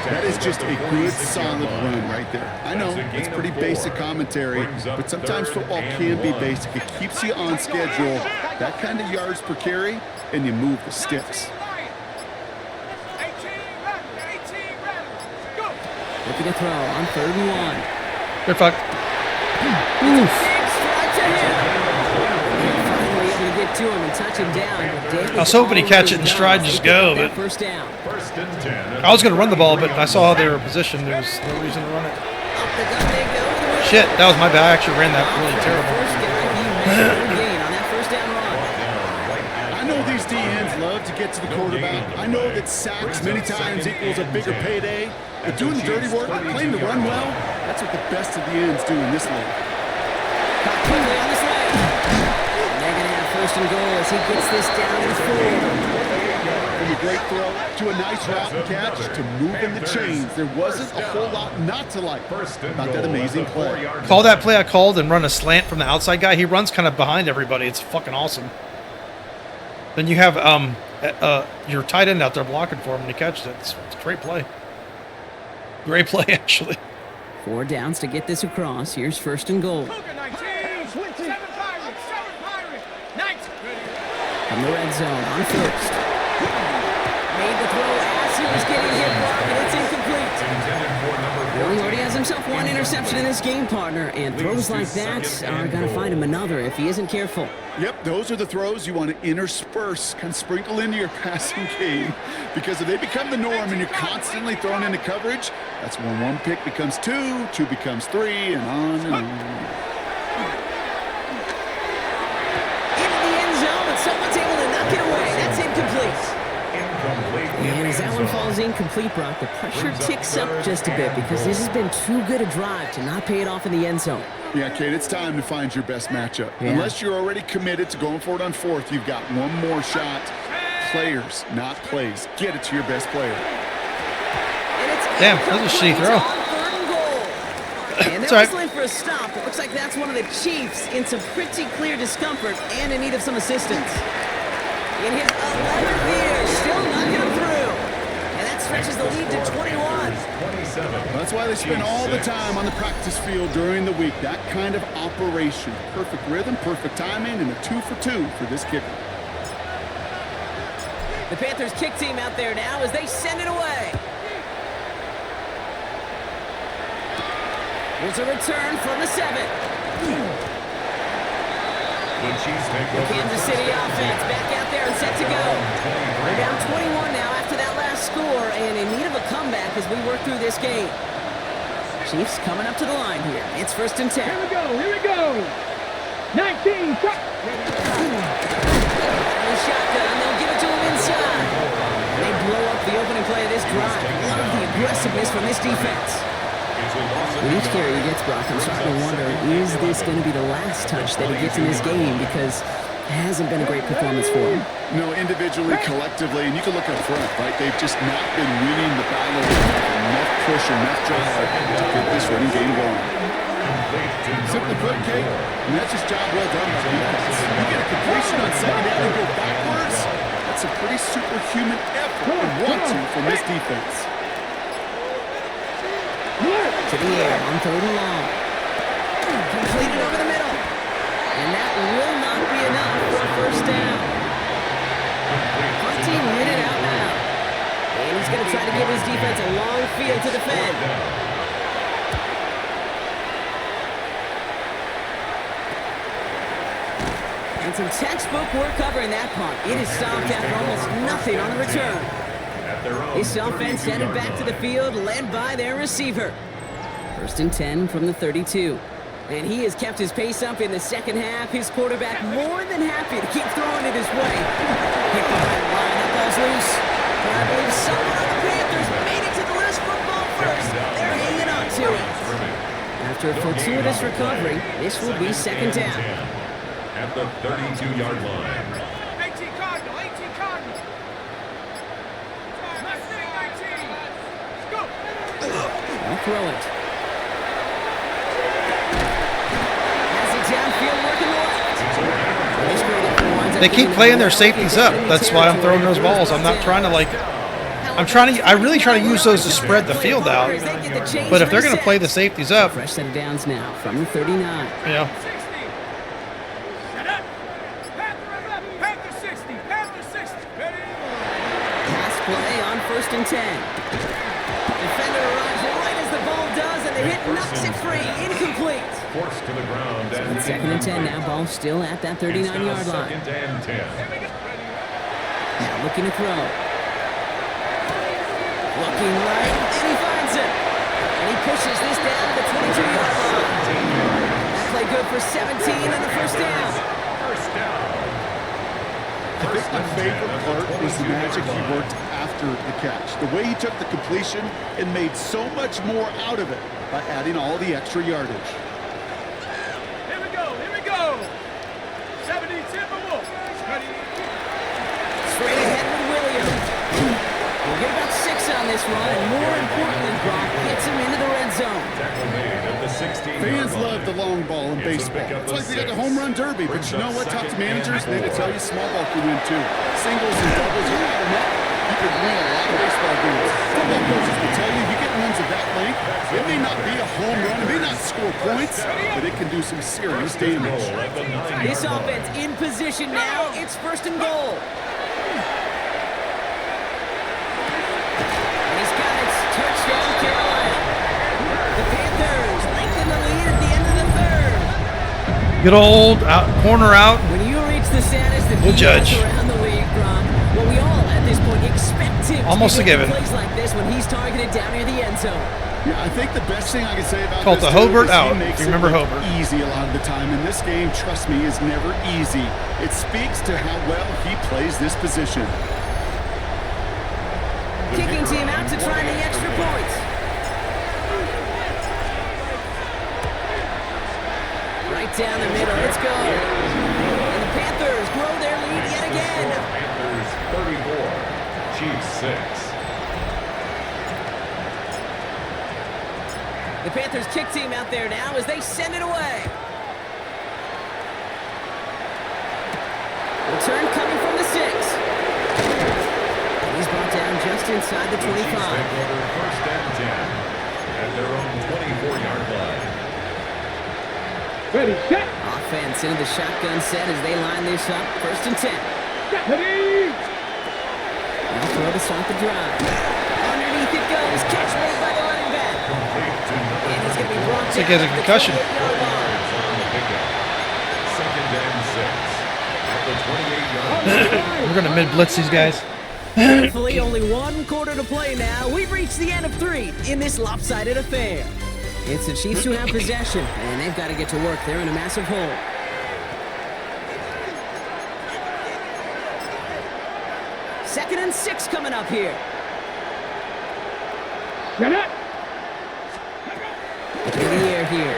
C: That is just a good, solid run right there. I know, it's pretty basic commentary, but sometimes football can be basic. It keeps you on schedule, that kind of yards per carry, and you move the sticks.
E: 18 rattle. Go.
A: Looking to throw on 3rd and 1.
B: They're fucked. Oof.
A: Big strike to him. Finally able to get to him and touch him down.
B: I was hoping he'd catch it in stride and just go, but
A: 1st down.
D: 1st and 10.
B: I was going to run the ball, but I saw how they were positioned. There was no reason to run it.
A: Up the gut they go.
B: Shit, that was my bad. I actually ran that really terrible.
A: First guy, he made a gain on that 1st down run.
C: I know these DNs love to get to the quarterback. I know that sacks many times equals a bigger payday, but doing the dirty work, playing to run well, that's what the best of the ends do in this league.
A: Caught quickly on this leg. And they're going to have 1st and goal as he gets this down to 4.
C: From a great throw to a nice route and catch to moving the chains. There wasn't a whole lot not to like about that amazing play.
B: Call that play I called and run a slant from the outside guy. He runs kind of behind everybody. It's fucking awesome. Then you have your tight end out there blocking for him and he catches it. It's a great play. Great play, actually.
A: 4 downs to get this across. Here's 1st and goal.
E: Cougar 19. 7 Pirates, 7 Pirates.
A: From the red zone on first. Made the throw as he was getting hit, Brock, and it's incomplete. Well, he already has himself one interception in this game, partner, and throws like that are going to find him another if he isn't careful.
C: Yep, those are the throws you want to intersperse, kind of sprinkle into your passing game, because if they become the norm and you're constantly thrown into coverage, that's when one pick becomes two, two becomes three, and on and on.
A: Into the end zone, but someone's able to knock it away. That's incomplete. And as that one falls incomplete, Brock, the pressure ticks up just a bit because this has been too good a drive to not pay it off in the end zone.
C: Yeah, Kate, it's time to find your best matchup.
A: Yeah.
C: Unless you're already committed to going for it on fourth, you've got one more shot. Players, not plays. Get it to your best player.
B: Damn, that's a shitty throw.
A: And they're whistling for a stop. It looks like that's one of the Chiefs in some pretty clear discomfort and in need of some assistance. In his 11th year, still not getting through. And that stretches the lead to 21.
C: That's why they spend all the time on the practice field during the week. That kind of operation. Perfect rhythm, perfect timing, and a 2-for-2 for this kicker.
A: The Panthers kick team out there now as they send it away. Here's a return from the 7. The Kansas City offense back out there and set to go. They're down 21 now after that last score and in need of a comeback as we work through this game. Chiefs coming up to the line here. It's 1st and 10.
E: Here we go. 19, cut.
A: The shotgun, they'll give it to him inside. And they blow up the opening play of this drive. Love the aggressiveness from this defense. With each carry he gets, Brock, I'm starting to wonder, is this going to be the last touch that he gets in this game? Because it hasn't been a great performance for him.
C: No, individually, collectively, and you can look up front, right? They've just not been winning the battle with enough push, enough drive to get this running game going. Simply put, Kate, and that's just job well done by the defense. You get a completion on second down and go backwards, that's a pretty superhuman effort and want-to from this defense.
A: To the air on 3rd and long. Completed over the middle. And that will not be enough for a 1st down. Hunting hit it out now. And he's going to try to give his defense a long field to defend. And some textbook work covering that punt. It is stopped after almost nothing on the return. This offense headed back to the field, led by their receiver. 1st and 10 from the 32. And he has kept his pace up in the second half. His quarterback more than happy to keep throwing it his way. Hit behind the line, that ball's loose. And I believe someone on the Panthers made it to the loose football first. They're hanging on to it. After a fortuitous recovery, this will be 2nd down.
D: At the 32-yard line.
E: 18 Cardinal, 18 Cardinal. Mustang 19. Let's go.
A: I'll throw it.
B: They keep playing their safeties up. That's why I'm throwing those balls. I'm not trying to I really try to use those to spread the field out. But if they're going to play the safeties up,
A: Fresh set of downs now from the 39.
B: yeah.
E: 60. Set up. Panther 60. Panther 60. Ready?
A: Pass play on 1st and 10. Defender arrives right as the ball does, and the hit knocks it free. Incomplete.
D: Forced to the ground.
A: It's 2nd and 10 now. Ball still at that 39-yard line.
D: 2nd and 10.
A: Now looking to throw. Looking right, and he finds it. And he pushes this down to the 22-yard line. That play good for 17 and the 1st down.
C: I think my favorite part was the magic he worked after the catch. The way he took the completion and made so much more out of it by adding all the extra yardage.
E: Here we go. 70 Timberwolves. Ready?
A: Straight ahead with Williams. We'll get about 6 on this run, and more importantly, Brock gets him into the red zone.
D: Tackle made at the 16.
C: Fans love the long ball in baseball. It's like they got the home run derby, but you know what? Talk to managers, and they will tell you small ball can win too. Singles and doubles, you add them up, you can win a lot of baseball games. Football coaches will tell you, you get runs of that length, it may not be a home run, it may not score couple of points, but it can do some serious damage.
A: This offense in position now. It's 1st and goal. And he's got it. Touchdown, Carolina. The Panthers lengthen the lead at the end of the 3rd.
B: Good old corner out.
A: When you reach the status that
B: We'll
A: he
B: judge.
A: has around the league, Gronk, well, we all at this point expect him
B: Almost
A: to
B: a
A: be making
B: given.
A: plays like this when he's targeted down near the end zone.
C: Yeah, I think the best thing I can say about
B: Called
C: this
B: the Hobart
C: dude is he
B: out,
C: makes
B: if you remember
C: it look
B: Hobart.
C: easy a lot of the time, and this game, trust me, is never easy. It speaks to how well he plays this position.
A: Kicking team out to try the extra points. Right down the middle. Let's go. And the Panthers grow their lead yet again.
D: Panthers 34, Chiefs 6.
A: The Panthers kick team out there now as they send it away. Return coming from the 6. And he's brought down just inside the 25.
D: Chiefs take over 1st and 10 at their own 24-yard line.
E: Ready, set.
A: Offense into the shotgun set as they line this up. 1st and 10.
E: Ready.
A: Now throw to start the drive. Underneath it goes. Catch made by the running back. And he's going to be brought
B: Looks
A: down
B: like he has a
A: at the
B: concussion.
A: 28-yard line.
D: On the pickup. 2nd and 6 at the 28-yard line.
B: We're going to mid-blitz these guys.
A: Thankfully, only 1 quarter to play now. We've reached the end of 3 in this lopsided affair. It's the Chiefs who have possession, and they've got to get to work. They're in a massive hole. Second and 6 coming up here.
E: Get it.
A: In the air here.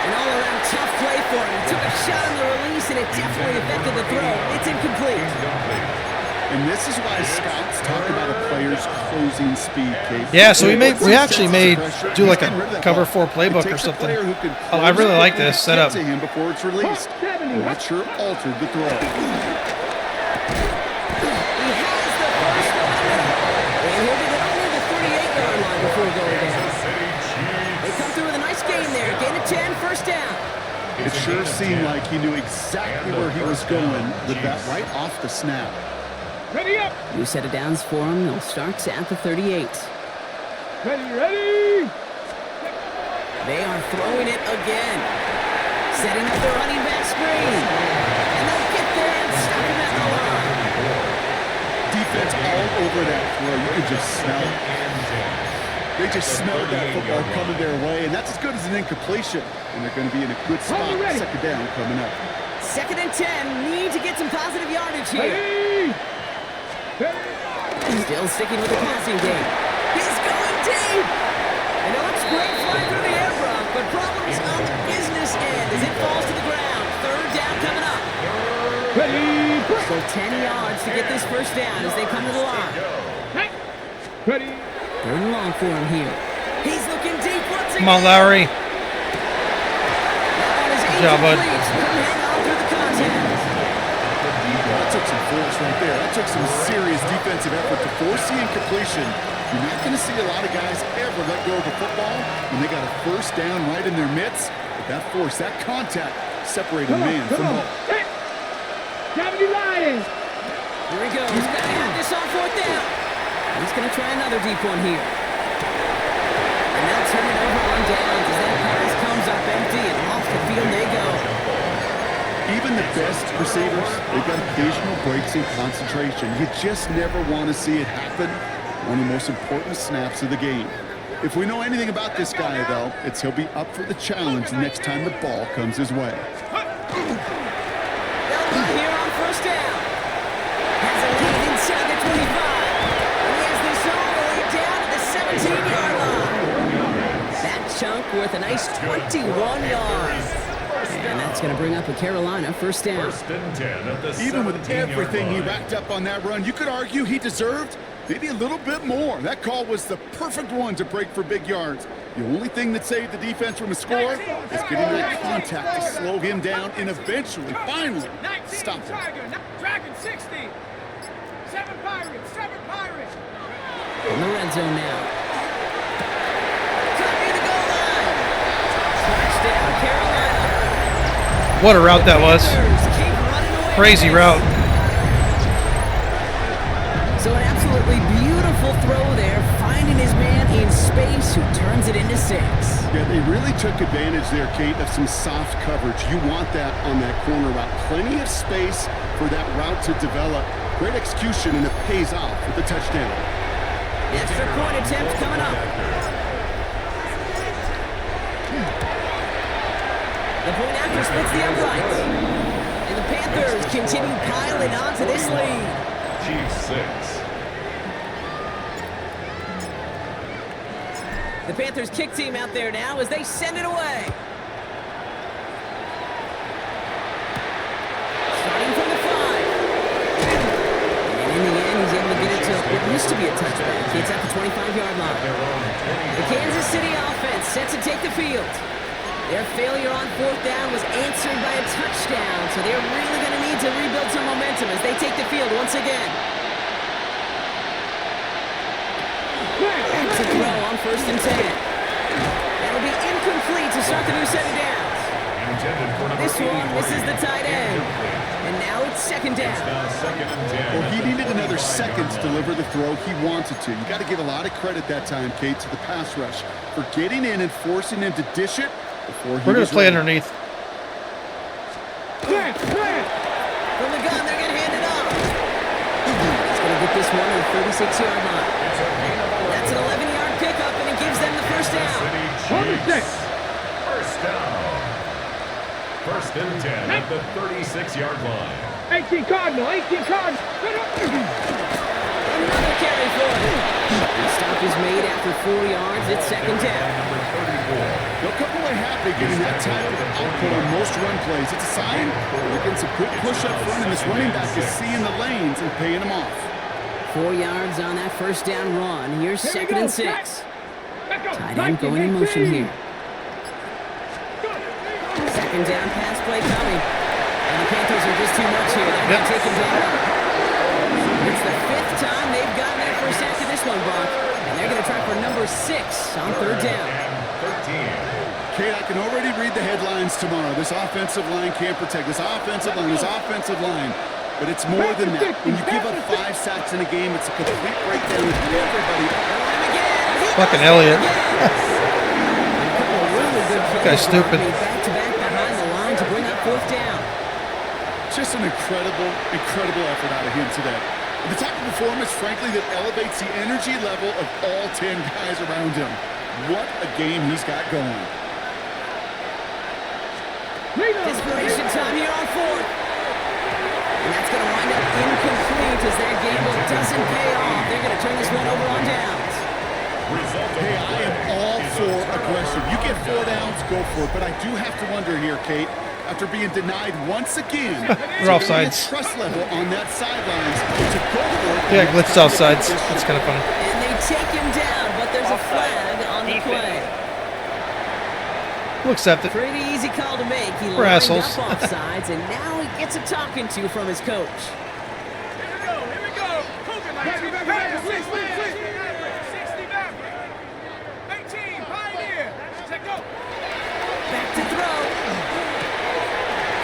A: An all-around tough play for him. He took a shot on the release, and it definitely affected the throw. It's incomplete.
C: And this is why scouts talk about a player's closing speed, Kate.
B: Yeah, so we
C: Once he
B: actually
C: senses
B: made
C: pressure,
B: do like
C: he's getting rid of
B: a
C: that
B: cover
C: ball.
B: 4 playbook
C: It
B: or
C: takes a
B: something.
C: player who can
B: Oh, I really
C: close
B: like
C: it
B: this
C: and
B: setup.
C: get to him before it's released. And that sure altered the throw.
A: He has the first down. And he'll be only the 38-yard line before going down. They come through with a nice gain there. Gain of 10, 1st down.
C: It sure seemed like he knew exactly where he was going with that right off the snap.
E: Ready up.
A: New set of downs for him. They'll start at the 38.
E: Ready.
A: They are throwing it again. Setting up the running back screen. And they'll get there and stop him at the line.
C: Defense all over that throw. You can just smell it. They just smelled that football coming their way, and that's as good as an incompletion. And they're going to be in a good spot. 2nd down coming up.
A: 2nd and 10. Need to get some positive yardage here.
E: Ready.
A: Still sticking with the passing game. He's going deep. And it looks great flying through the air, Brock, but problems on the business end as it falls to the ground. 3rd down coming up.
E: Ready.
A: So 10 yards to get this 1st down as they come to the line.
E: Ready.
A: 3rd and long for him here. He's looking deep once again.
B: Come on, Lowry.
A: That one is
B: Good job, bud.
A: incomplete. Couldn't hang on through the contact.
C: That took some force right there. That took some serious defensive effort to force the incompletion. You're not going to see a lot of guys ever let go of the football when they got a 1st down right in their midst. But that force, that contact, separated man from ball.
E: Gravity line.
A: Here he goes. Got to have this on 4th down. He's going to try another deep one here. And they'll turn it over on downs as that pass comes up empty and off the field they go.
C: Even the best receivers, they've got occasional breaks in concentration. You just never want to see it happen. One of the most important snaps of the game. If we know anything about this guy, though, it's he'll be up for the challenge the next time the ball comes his way.
A: They'll look here on 1st down. Has a lead inside the 25. And he has this all the way down to the 17-yard line. That chunk worth a nice 21 yards. And that's going to bring up a Carolina 1st down.
D: 1st and 10 at the
C: Even with
D: 17-yard
C: everything he
D: line.
C: racked up on that run, you could argue he deserved maybe a little bit more. That call was the perfect one to break for big yards. The only thing that saved the defense from a score is getting that contact to slow him down and eventually, finally, stop him.
E: Dragon 60. 7 Pirates. 7 Pirates.
A: In the red zone now. Could be the goal line.
B: What a route that was. Crazy route.
A: So an absolutely beautiful throw there, finding his man in space who turns it into 6.
C: Yeah, they really took advantage there, Kate, of some soft coverage. You want that on that corner route. Plenty of space for that route to develop. Great execution, and it pays off with the touchdown.
A: The extra point attempt coming up. The point after splits the uprights. And the Panthers continue piling on to this lead.
D: Chiefs 6.
A: The Panthers kick team out there now as they send it away. Starting from the 5. And in the end, he's able to get it to what used to be a touchback. It's at the 25-yard line. The Kansas City offense set to take the field. Their failure on 4th down was answered by a touchdown, so they're really going to need to rebuild some momentum as they take the field once again. To throw on 1st and 10. That'll be incomplete to start the new set of downs. This one misses the tight end. And now it's 2nd down.
C: Well, he needed another second to deliver the throw he wanted to. You got to give a lot of credit that time, Kate, to the pass rush for getting in and forcing him to dish it before he
B: We're going to play
C: ready.
B: underneath.
A: From the gun, they're going to hand it off. He's going to get this one on the 36-yard line. That's an 11-yard pickup, and it gives them the 1st down.
D: First down. 1st and 10 at the 36-yard line.
E: 18 Cardinal, 18 Cardinal.
A: Another carry for him. The stop is made after 4 yards. It's 2nd down.
C: They'll come away happy getting that type of output on most run plays. It's a sign they're getting some quick push up front, and this running back is seeing the lanes and paying them off.
A: 4 yards on that 1st down run. Here's 2nd and 6. Tight end going in motion here. 2nd down pass play coming. And the Panthers are just too much here. They're going to take him down. It's the 5th time they've gotten their first sack of this one, Brock. And they're going to try for number 6 on 3rd down.
D: 13.
C: Kate, I can already read the headlines tomorrow. This offensive line can't protect. This offensive line. But it's more than that. When you give up 5 sacks in a game, it's a complete breakdown with everybody.
B: Fucking Elliott.
A: Really
B: Guy's stupid.
A: Back-to-back behind the line to bring up 4th down.
C: Just an incredible effort out of him today. The type of performance, frankly, that elevates the energy level of all 10 guys around him. What a game he's got going.
A: Desperation time here on 4th. And that's going to wind up incomplete as that gamble doesn't pay off. They're going to turn this one over on downs.
C: Hey, I am all for aggression. You get 4 downs, go for it. But I do have to wonder here, Kate, after being denied once again,
B: We're offsides.
C: trust level on that sidelines to go for it.
B: Yeah, glitched offsides. That's kind of funny.
A: And they take him down, but there's a flag on the play.
B: We'll accept it.
A: Pretty easy call to make. He
B: We're
A: lined
B: assholes.
A: up offsides, and now he gets a talking to from his coach.
E: Here we go. Coach, 60 back. 18, Pioneer. Check go.
A: Back to throw.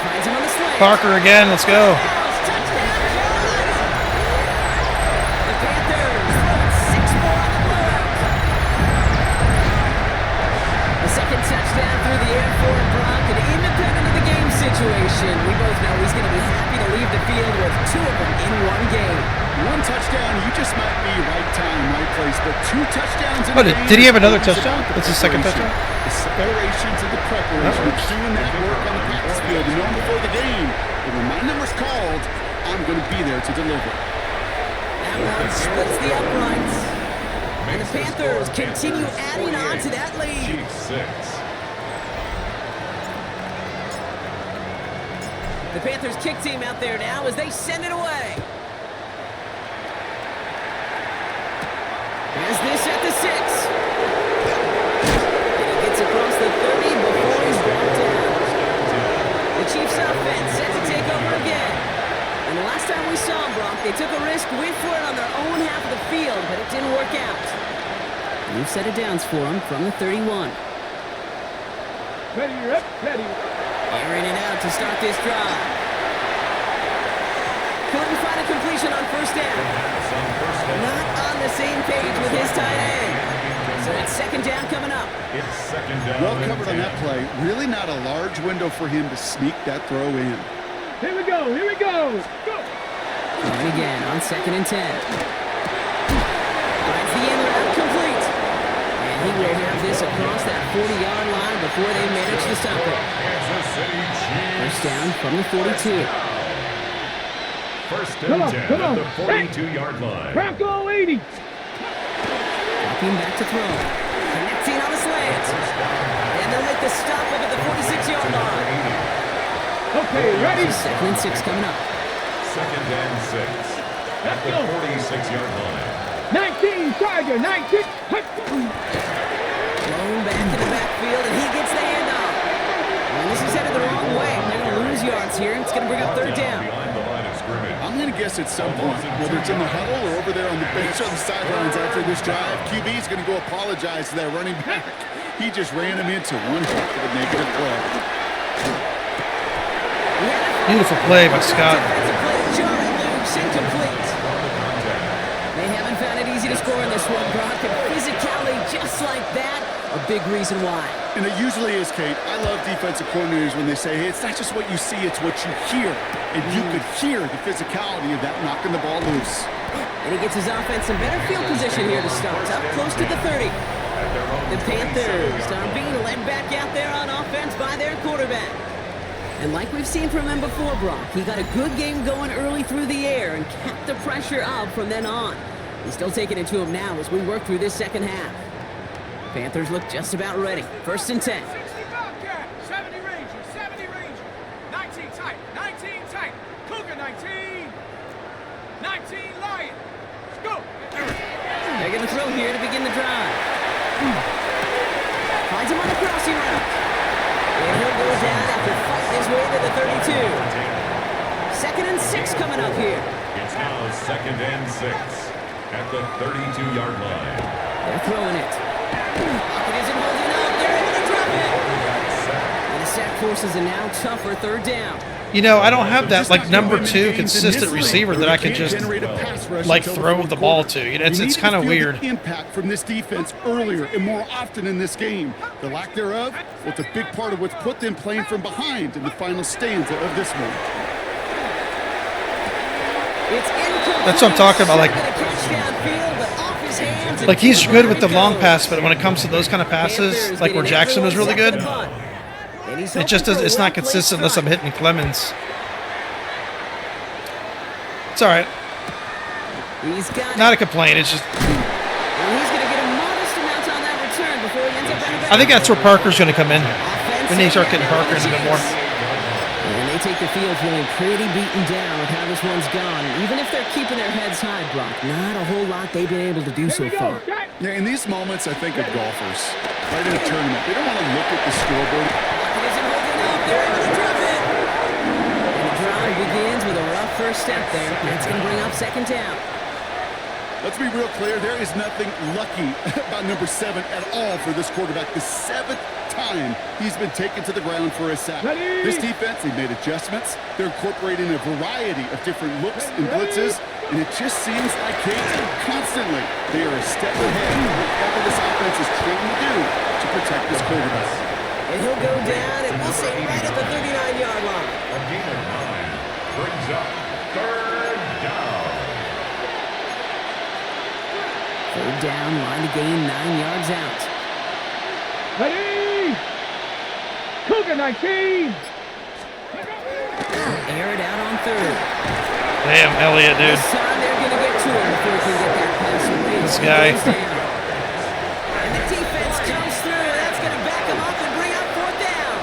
A: Finds him on the slant.
B: Parker again. Let's go.
A: Touchdown, Carolina. The Panthers throwing 6 more on the board. The 2nd touchdown through the air for Brock, and independent of the game situation, we both know he's going to be happy to leave the field with 2 of them in one game.
C: 1 touchdown, you just might be right time, right place, but 2 touchdowns in
B: Oh,
C: a game.
B: did he have another touchdown? That's his second touchdown?
C: The separations and the preparation of doing that work on the practice field and knowing before the game, that when my number's called, I'm going to be there to deliver.
A: That one splits the uprights. And the Panthers continue adding on to that lead.
D: Chiefs 6.
A: The Panthers kick team out there now as they send it away. As this at the 6. And he gets across the 30 before he's brought down. The Chiefs offense set to take over again. And the last time we saw them, Brock, they took a risk, went for it on their own half of the field, but it didn't work out. New set of downs for them from the 31.
E: Ready, rep, ready.
A: Airing it out to start this drive. Couldn't find a completion on first down. Not on the same page with his tight end. So it's second down coming up.
D: It's second down.
C: Well covered on that play. Really not a large window for him to sneak that throw in.
E: Here we go. Here we go. Go.
A: And again on 2nd and 10. Finds the end route complete. And he will have this across that 40-yard line before they manage to stop it.
D: Kansas City Chiefs.
A: First down from the 42.
D: First and 10 at the 42-yard line.
E: Bronco 80.
A: Walking back to throw. Connecting on the slant. And they'll make the stop up at the 46-yard line.
E: Okay, ready?
A: Second and 6 coming up.
D: Second and 6 at the 46-yard line.
E: 19, Tiger, 19.
A: Thrown back in the backfield, and he gets the handoff. And this is headed the wrong way. They're going to lose yards here. It's going to bring up third down.
D: Behind the line of scrimmage.
C: I'm going to guess at some point, whether it's in the huddle or over there on the bench on the sidelines after this drive, QB is going to go apologize to that running back. He just ran him into one heck of a negative play.
B: Beautiful play by Scott.
A: Defensive play to Johnny Luke's incomplete. They haven't found it easy to score in this one, Brock. And physicality just like that, a big reason why.
C: And it usually is, Kate. I love defensive coordinators when they say, hey, it's not just what you see, it's what you hear. And you could hear the physicality of that knocking the ball loose.
A: And he gets his offense in better field position here to start. Up close to the 30. The Panthers are being led back out there on offense by their quarterback. And like we've seen from him before, Brock, he got a good game going early through the air and kept the pressure up from then on. He's still taking it to him now as we work through this second half. Panthers look just about ready. First and 10.
E: 60 Bobcat. 70 Ranger. 70 Ranger. 19 tight. 19 tight. Cougar 19. 19 Lion. Let's go.
A: They're going to throw here to begin the drive. Finds him on the crossing route. And he'll go down after fighting his way to the 32. Second and 6 coming up here.
D: It's now second and 6 at the 32-yard line.
A: They're throwing it. Pocket isn't holding up. They're able to drop it. And the sack forces a now tougher third down.
B: You know, I don't have that like number 2 consistent receiver that I can just like throw the ball to. You know, it's kind of weird.
C: Impact from this defense earlier and more often in this game. The lack thereof was a big part of what's put them playing from behind in the final stanza of this one.
B: That's what I'm talking about. Like he's good with the long pass, but when it comes to those kind of passes, like where Jackson was really good, it just does. It's not consistent unless I'm hitting Clemens. It's all right. Not a complaint. It's just. I think that's where Parker's going to come in. We need to start getting Parker in a bit more.
A: And they take the field feeling pretty beaten down with how this one's gone. Even if they're keeping their heads high, Brock, not a whole lot they've been able to do so far.
C: Yeah, in these moments, I think of golfers. Right in a tournament. They don't want to look at the scoreboard.
A: It isn't holding up. They're able to drop it. And the drive begins with a rough first step there. That's going to bring up second down.
C: Let's be real clear. There is nothing lucky about number 7 at all for this quarterback. The 7th time he's been taken to the ground for a sack. This defense, they've made adjustments. They're incorporating a variety of different looks and blitzes, and it just seems like constantly they are a step ahead of whatever this offense is trying to do to protect this quarterback.
A: And he'll go down, and we'll say right at the 39-yard line.
D: A gain of 9 brings up third down.
A: Third down, line to gain 9 yards out.
E: Ready! Cougar 19!
A: Air it out on third.
B: Damn, Elliott, dude.
A: This time they're going to get to him before he can get that pass away.
B: This guy.
A: And the defense comes through. That's going to back him up and bring up fourth down.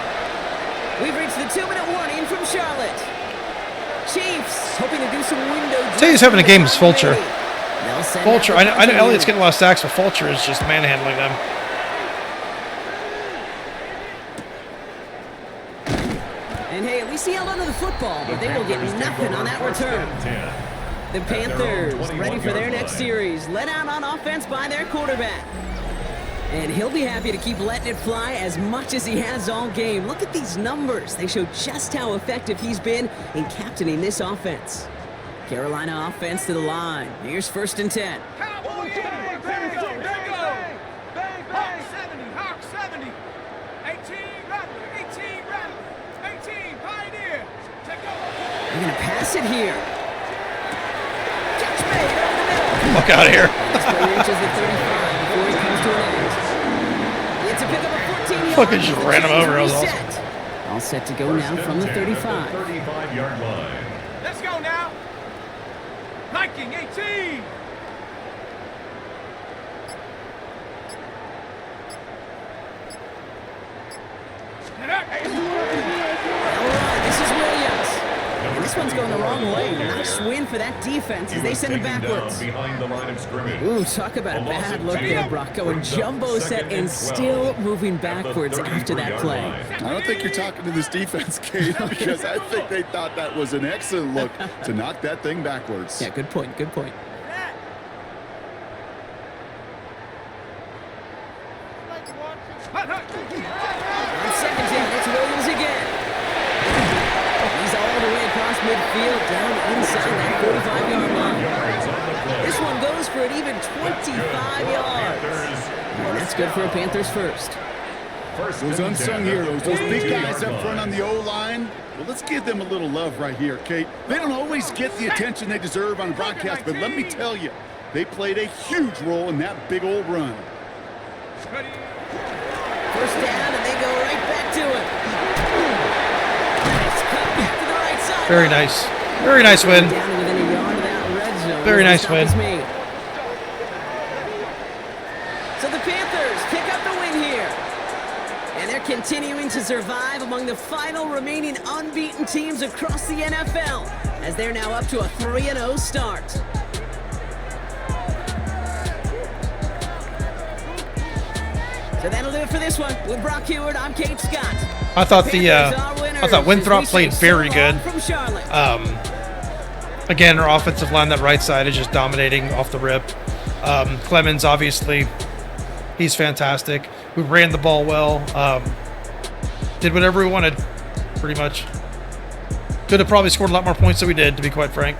A: We've reached the 2-minute warning from Charlotte. Chiefs hoping to do some window.
B: Say he's having a game as Fulcher. Fulcher, I know Elliott's getting a lot of sacks, but Fulcher is just manhandling them.
A: And hey, at least he held onto the football, but they will get nothing on that return. The Panthers ready for their next series, led out on offense by their quarterback. And he'll be happy to keep letting it fly as much as he has all game. Look at these numbers. They show just how effective he's been in captaining this offense. Carolina offense to the line. Here's 1st and 10.
E: Cowboy, yeah, bang, go, bang, go. Bang, bang. Hawk 70, 18, Rattler, 18, Rattler, 18, Pioneer. Take over.
A: They're going to pass it here. Catch made over the middle.
B: Fuck out of here.
A: This play reaches the 35 before it comes to an end. It's a pick up a 14-yard.
B: Fucking just ran him over. That was awesome.
A: All set to go now from the 35.
D: 35-yard line.
E: Let's go now. Viking 18.
A: All right, this is Williams. And this one's going the wrong way. Nice win for that defense as they send it backwards.
D: Behind the line of scrimmage.
A: Ooh, talk about a bad look there, Brock. Going jumbo set and still moving backwards after that play.
C: I don't think you're talking to this defense, Kate, because I think they thought that was an excellent look to knock that thing backwards.
A: Yeah, good point, good point. On 2nd down, it's Williams again. He's all the way across midfield, down inside that 45-yard line. This one goes for an even 25 yards. And that's good for a Panthers first.
C: Those unsung heroes, those big guys up front on the O-line, well, let's give them a little love right here, Kate. They don't always get the attention they deserve on broadcast, but let me tell you, they played a huge role in that big old run.
A: First down, and they go right back to it. Nice cut back to the right side.
B: Very nice. Very nice win.
A: Down to within a yard of that red zone.
B: Very
A: as the
B: nice
A: stop
B: win.
A: is made. So the Panthers pick up the win here. And they're continuing to survive among the final remaining unbeaten teams across the NFL, as they're now up to a 3-0 start. So that'll do it for this one. With Brock Heward, I'm Kate Scott.
B: I thought
A: Panthers are winners
B: Winthrop
A: as we
B: played
A: say
B: very
A: so
B: good.
A: long from Charlotte.
B: Again, our offensive line, that right side is just dominating off the rip. Clemens, obviously, he's fantastic. We ran the ball well. Did whatever we wanted, pretty much. Could have probably scored a lot more points than we did, to be quite frank.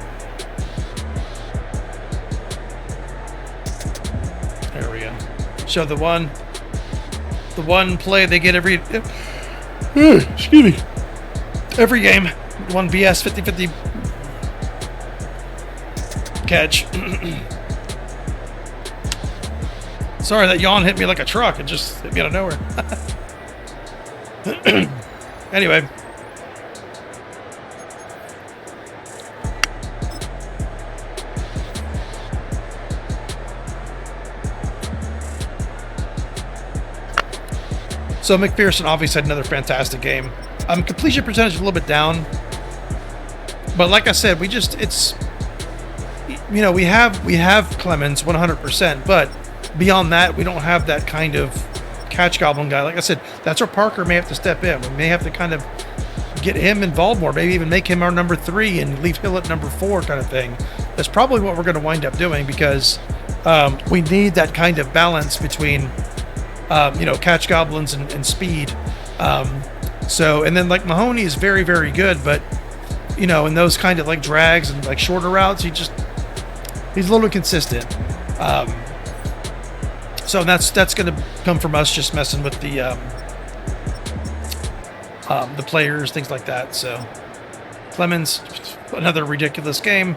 B: There we go. Show the one play they get every excuse me, every game. One BS 50-50 catch. Sorry, that yawn hit me like a truck. It just hit me out of nowhere. Anyway. So McPherson obviously had another fantastic game. Completion percentage is a little bit down. But like I said, we have Clemens 100%, but beyond that, we don't have that kind of catch goblin guy. Like I said, that's where Parker may have to step in. We may have to kind of get him involved more, maybe even make him our number 3 and leave Hill at number 4 kind of thing. That's probably what we're going to wind up doing, because we need that kind of balance between catch goblins and speed. And then like Mahoney is very, very good, but in those kind of like drags and like shorter routes, he's a little inconsistent. So that's going to come from us just messing with the players, things like that. So Clemens, another ridiculous game.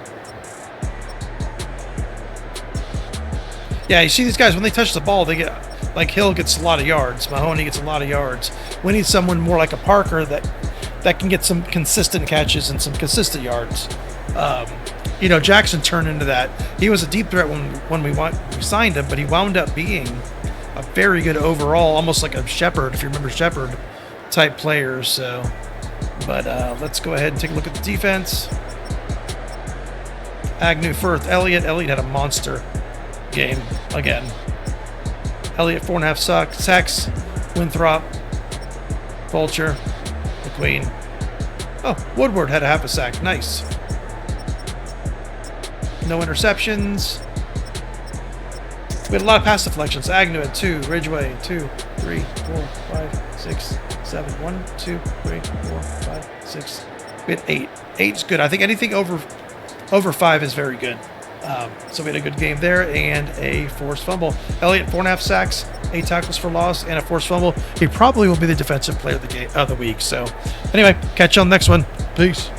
B: Yeah, you see these guys, when they touch the ball, they get, like Hill gets a lot of yards, Mahoney gets a lot of yards. We need someone more like a Parker that can get some consistent catches and some consistent yards. Jackson turned into that. He was a deep threat when we signed him, but he wound up being a very good overall, almost like a Shepard, if you remember Shepard type player. So, but let's go ahead and take a look at the defense. Agnew, Firth, Elliott had a monster game again. Elliott 4.5 sacks. Winthrop, Vulture, McQueen. Oh, Woodward had a half a sack. Nice. No interceptions. We had a lot of pass deflections. Agnew had 2, Ridgeway 2, 3, 4, 5, 6, 7. 1, 2, 3, 4, 5, 6. We had 8. 8's good. I think anything over 5 is very good. So we had a good game there and a forced fumble. Elliott, 4.5 sacks, 8 tackles for loss, and a forced fumble. He probably will be the defensive player of the week. So anyway, catch you on the next one. Peace.